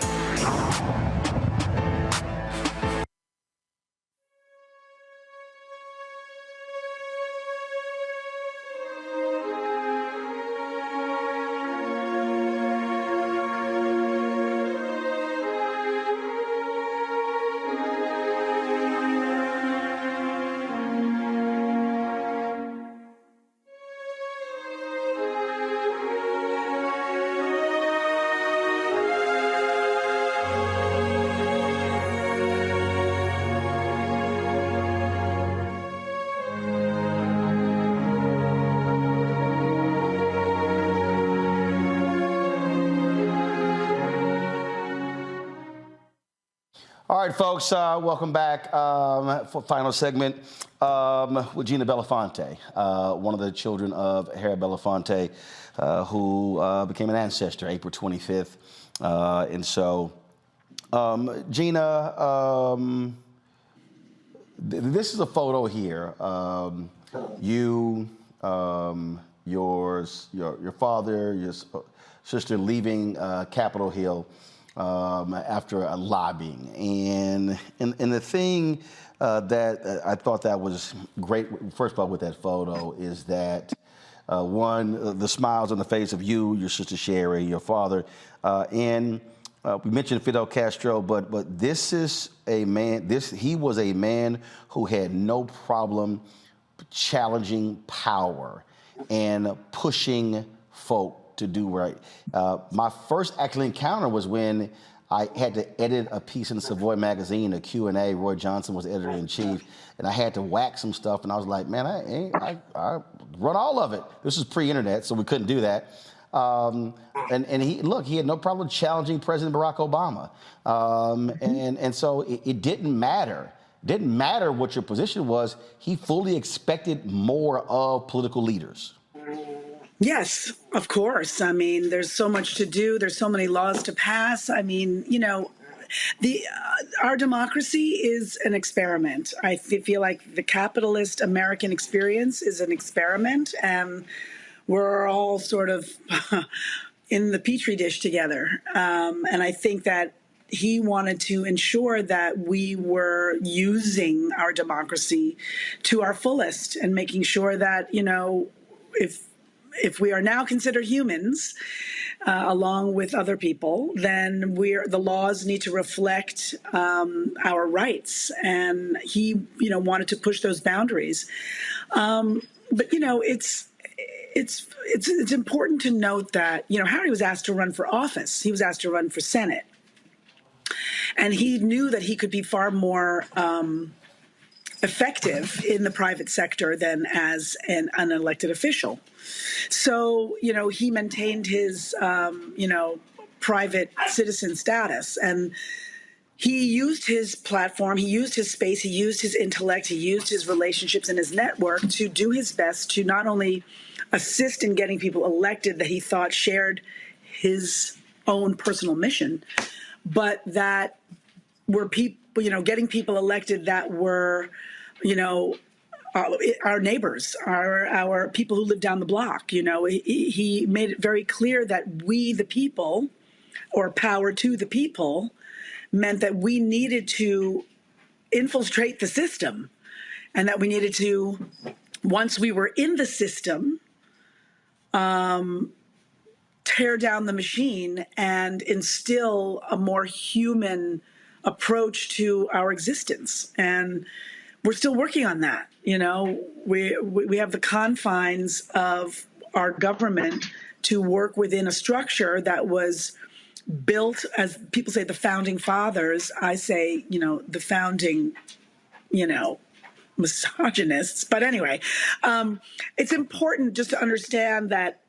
S1: All right, folks, welcome back for final segment with Gina Belafonte, one of the children of Harry Belafonte, who became an ancestor April 25th. And so, Gina, this is a photo here. You, your father, your sister leaving Capitol Hill after a lobbying. And the thing that I thought that was great, first of all, with that photo is that, one, the smiles on the face of you, your sister Sherry, your father, and we mentioned Fidel Castro, but this is a man, he was a man who had no problem challenging power and pushing folk to do right. My first actual encounter was when I had to edit a piece in Savoy magazine, a Q&A. Roy Johnson was editor-in-chief, and I had to whack some stuff, and I was like, man, I run all of it. This is pre-internet, so we couldn't do that. And he had no problem challenging President Barack Obama. And so it didn't matter. Didn't matter what your position was. He fully expected more of political leaders.
S12: Yes, of course. I mean, there's so much to do. There's so many laws to pass. I mean, you know, our democracy is an experiment. I feel like the capitalist American experience is an experiment, and we're all sort of in the petri dish together. And I think that he wanted to ensure that we were using our democracy to our fullest and making sure that, you know, if we are now considered humans, along with other people, then the laws need to reflect our rights. And he, wanted to push those boundaries. But it's important to note that Harry was asked to run for office. He was asked to run for Senate, and he knew that he could be far more effective in the private sector than as an unelected official. So, he maintained his, private citizen status, and he used his platform, he used his space, he used his intellect, he used his relationships and his network to do his best to not only assist in getting people elected that he thought shared his own personal mission, but that were people, getting people elected that were, our neighbors, our people who live down the block. He made it very clear that we, the people, or power to the people, meant that we needed to infiltrate the system, and that we needed to, once we were in the system, tear down the machine and instill a more human approach to our existence. And we're still working on that. We have the confines of our government to work within a structure that was built, as people say, the founding fathers. I say, the founding, misogynists. But anyway, it's important just to understand that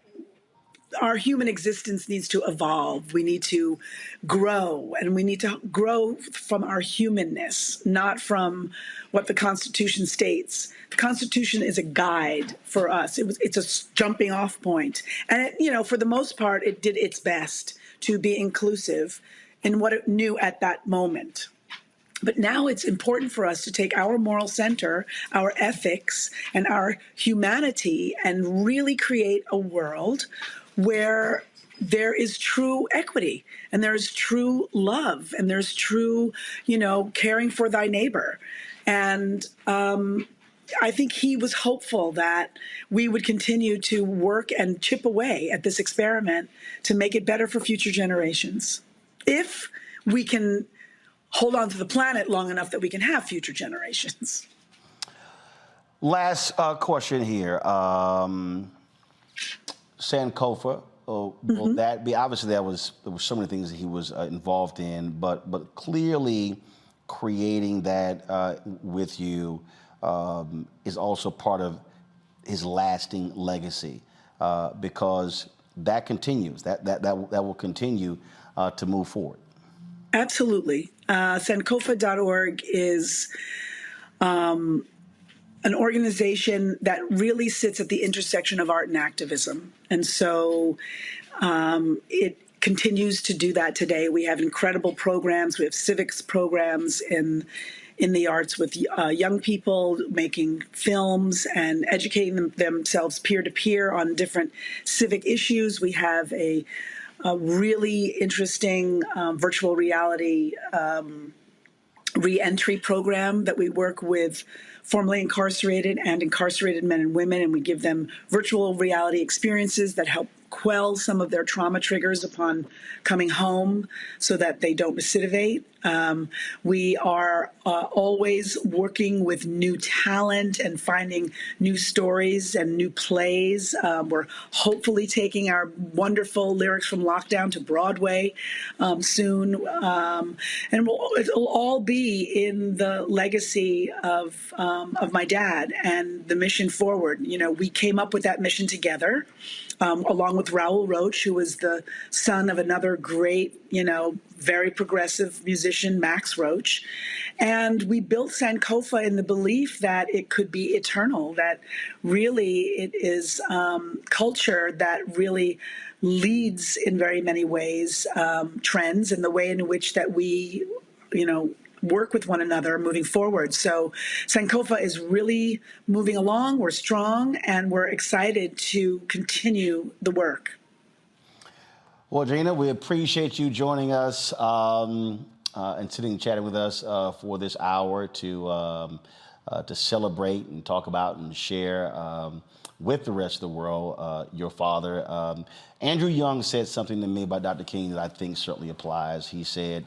S12: our human existence needs to evolve. We need to grow, and we need to grow from our humanness, not from what the Constitution states. The Constitution is a guide for us. It's a jumping off point. And, for the most part, it did its best to be inclusive in what it knew at that moment. But now it's important for us to take our moral center, our ethics, and our humanity and really create a world where there is true equity, and there's true love, and there's true, caring for thy neighbor. And I think he was hopeful that we would continue to work and chip away at this experiment to make it better for future generations. If we can hold on to the planet long enough that we can have future generations.
S1: Last question here. Sankofa, will that be, obviously there was so many things that he was involved in, but clearly creating that with you is also part of his lasting legacy, because that continues, that will continue to move forward.
S12: Absolutely. Sankofa.org is an organization that really sits at the intersection of art and activism. And so it continues to do that today. We have incredible programs. We have civics programs in the arts with young people making films and educating themselves peer-to-peer on different civic issues. We have a really interesting virtual reality re-entry program that we work with formerly incarcerated and incarcerated men and women, and we give them virtual reality experiences that help quell some of their trauma triggers upon coming home so that they don't recidivate. We are always working with new talent and finding new stories and new plays. We're hopefully taking our wonderful Lyrics from Lockdown to Broadway soon. And it'll all be in the legacy of my dad and the mission forward. We came up with that mission together. Along with Raoul Roach, who was the son of another great, very progressive musician, Max Roach. And we built Sankofa in the belief that it could be eternal, that really it is culture that really leads in very many ways trends in the way in which that we, work with one another moving forward. So Sankofa is really moving along. We're strong, and we're excited to continue the work.
S1: Well, Gina, we appreciate you joining us and sitting and chatting with us for this hour to to celebrate and talk about and share with the rest of the world your father. Andrew Young said something to me about Dr. King that I think certainly applies. He said,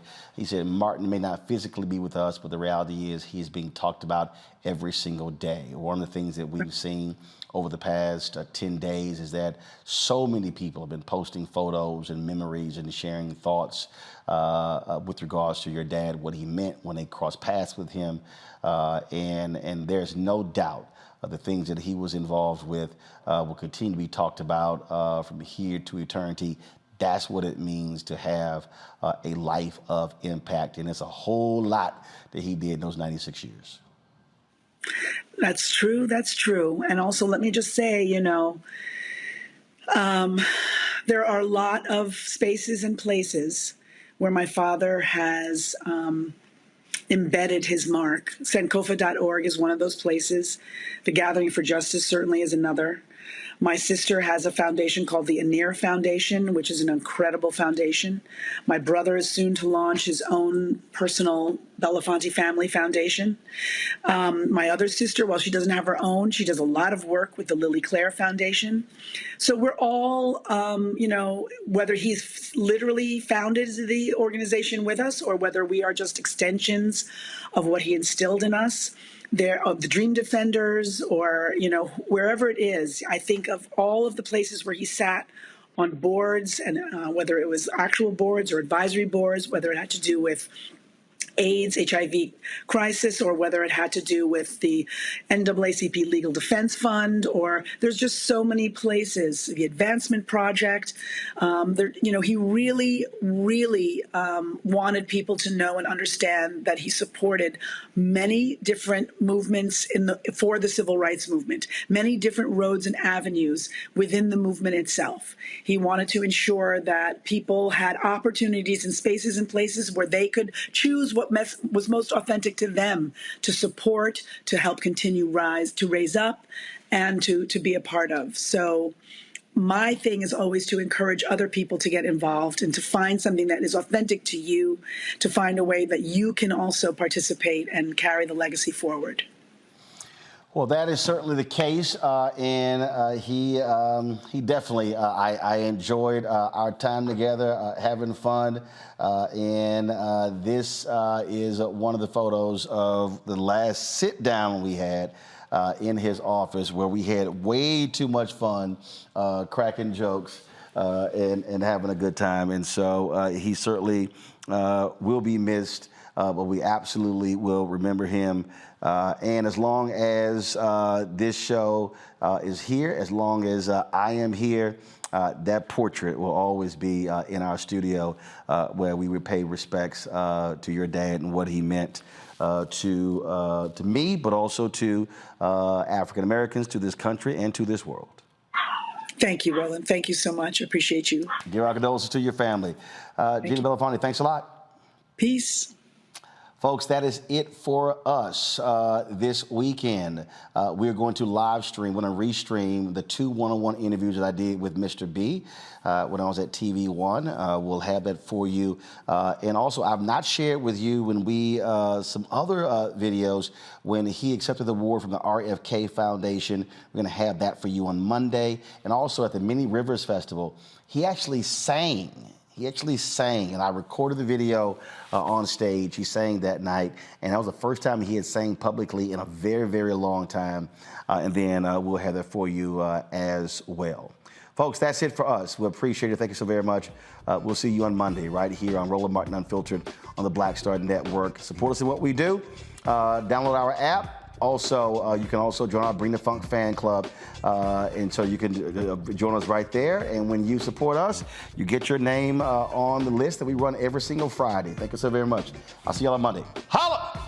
S1: Martin may not physically be with us, but the reality is he's being talked about every single day. One of the things that we've seen over the past 10 days is that so many people have been posting photos and memories and sharing thoughts with regards to your dad, what he meant when they crossed paths with him. And there's no doubt the things that he was involved with will continue to be talked about from here to eternity. That's what it means to have a life of impact. And it's a whole lot that he did in those 96 years.
S12: That's true. That's true. And also, let me just say, there are a lot of spaces and places where my father has embedded his mark. Sankofa.org is one of those places. The Gathering for Justice certainly is another. My sister has a foundation called the Anir Foundation, which is an incredible foundation. My brother is soon to launch his own personal Belafonte Family Foundation. My other sister, while she doesn't have her own, she does a lot of work with the Lily Claire Foundation. So we're all, whether he's literally founded the organization with us or whether we are just extensions of what he instilled in us, of the Dream Defenders or, wherever it is, I think of all of the places where he sat on boards and whether it was actual boards or advisory boards, whether it had to do with AIDS, HIV crisis, or whether it had to do with the NAACP Legal Defense Fund, or there's just so many places, the Advancement Project. He really, really wanted people to know and understand that he supported many different movements for the civil rights movement, many different roads and avenues within the movement itself. He wanted to ensure that people had opportunities and spaces and places where they could choose what was most authentic to them to support, to help continue to raise up, and to be a part of. So my thing is always to encourage other people to get involved and to find something that is authentic to you, to find a way that you can also participate and carry the legacy forward.
S1: Well, that is certainly the case, and he definitely, I enjoyed our time together, having fun, and this is one of the photos of the last sit-down we had in his office where we had way too much fun, cracking jokes and having a good time, and so he certainly will be missed, but we absolutely will remember him. And as long as this show is here, as long as I am here, that portrait will always be in our studio where we would pay respects to your dad and what he meant to me, but also to African Americans, to this country, and to this world.
S12: Thank you, Roland. Thank you so much. Appreciate you.
S1: Give our condolences to your family. Gina Belafonte, thanks a lot.
S12: Peace.
S1: Folks, that is it for us this weekend. We're going to live stream, we're going to restream the 2 one-on-one interviews that I did with Mr. B when I was at TV One. We'll have that for you. And also, I've not shared with you when some other videos when he accepted the award from the RFK Foundation. We're going to have that for you on Monday. And also at the Many Rivers Festival, he actually sang. And I recorded the video on stage. He sang that night, and that was the first time he had sang publicly in a very, very long time. And then we'll have that for you as well. Folks, that's it for us. We appreciate it. Thank you so very much. We'll see you on Monday right here on Roland Martin Unfiltered on the Black Star Network. Support us in what we do. Download our app. Also, you can also join our Bring the Funk fan club, and so you can join us right there. And when you support us, you get your name on the list that we run every single Friday. Thank you so very much. I'll see y'all on Monday. Holla!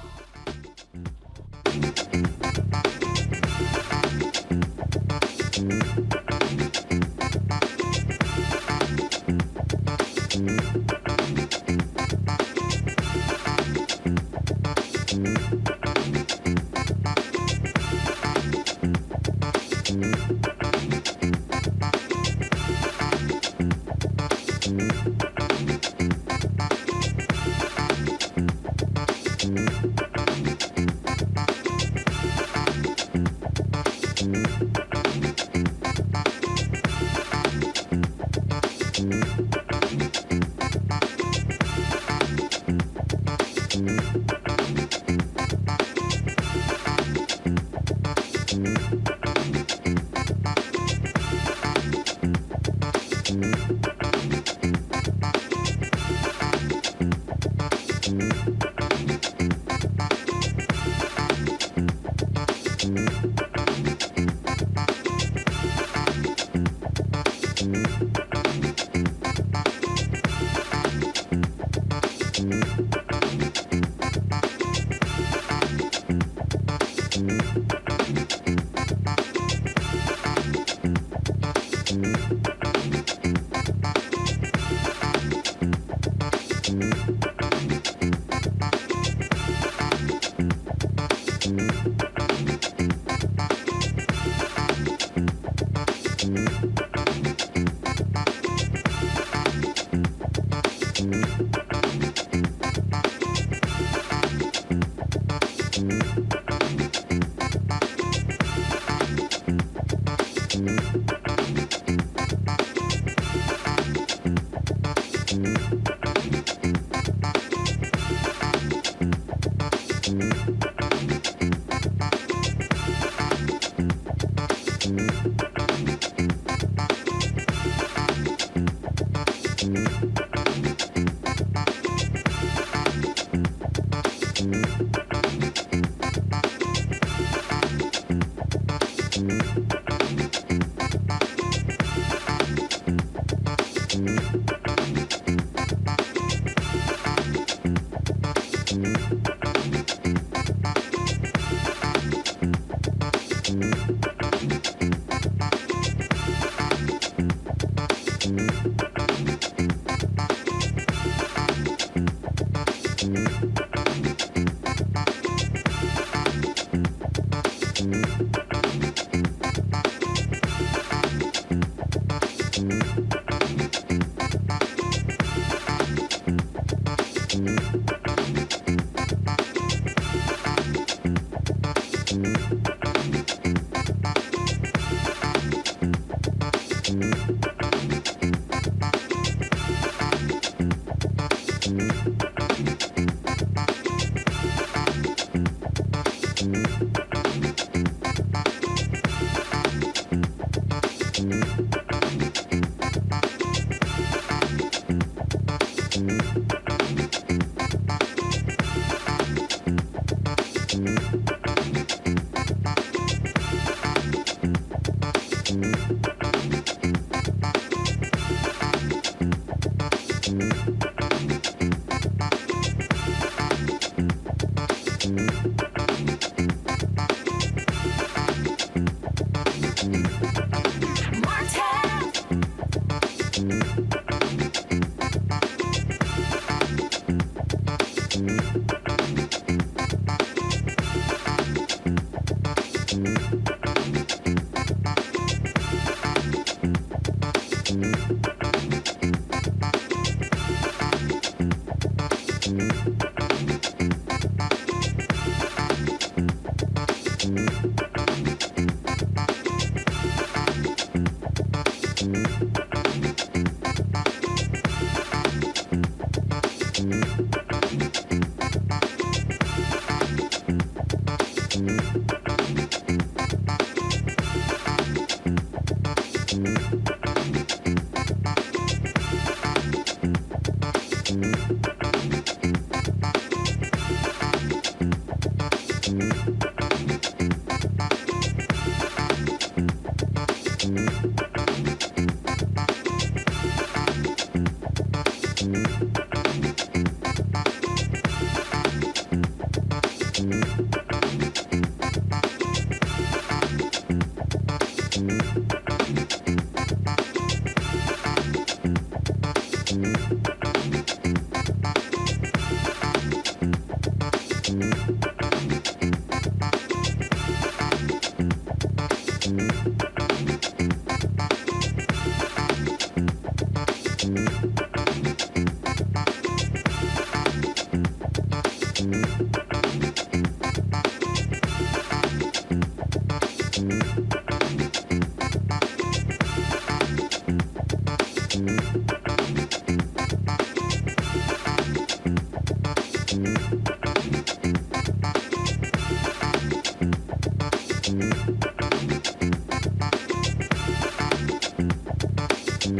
S1: Mm-hmm.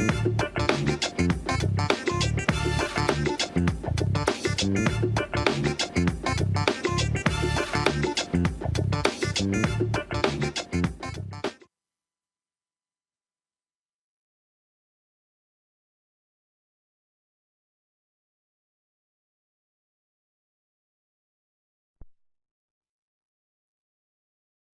S1: Bye.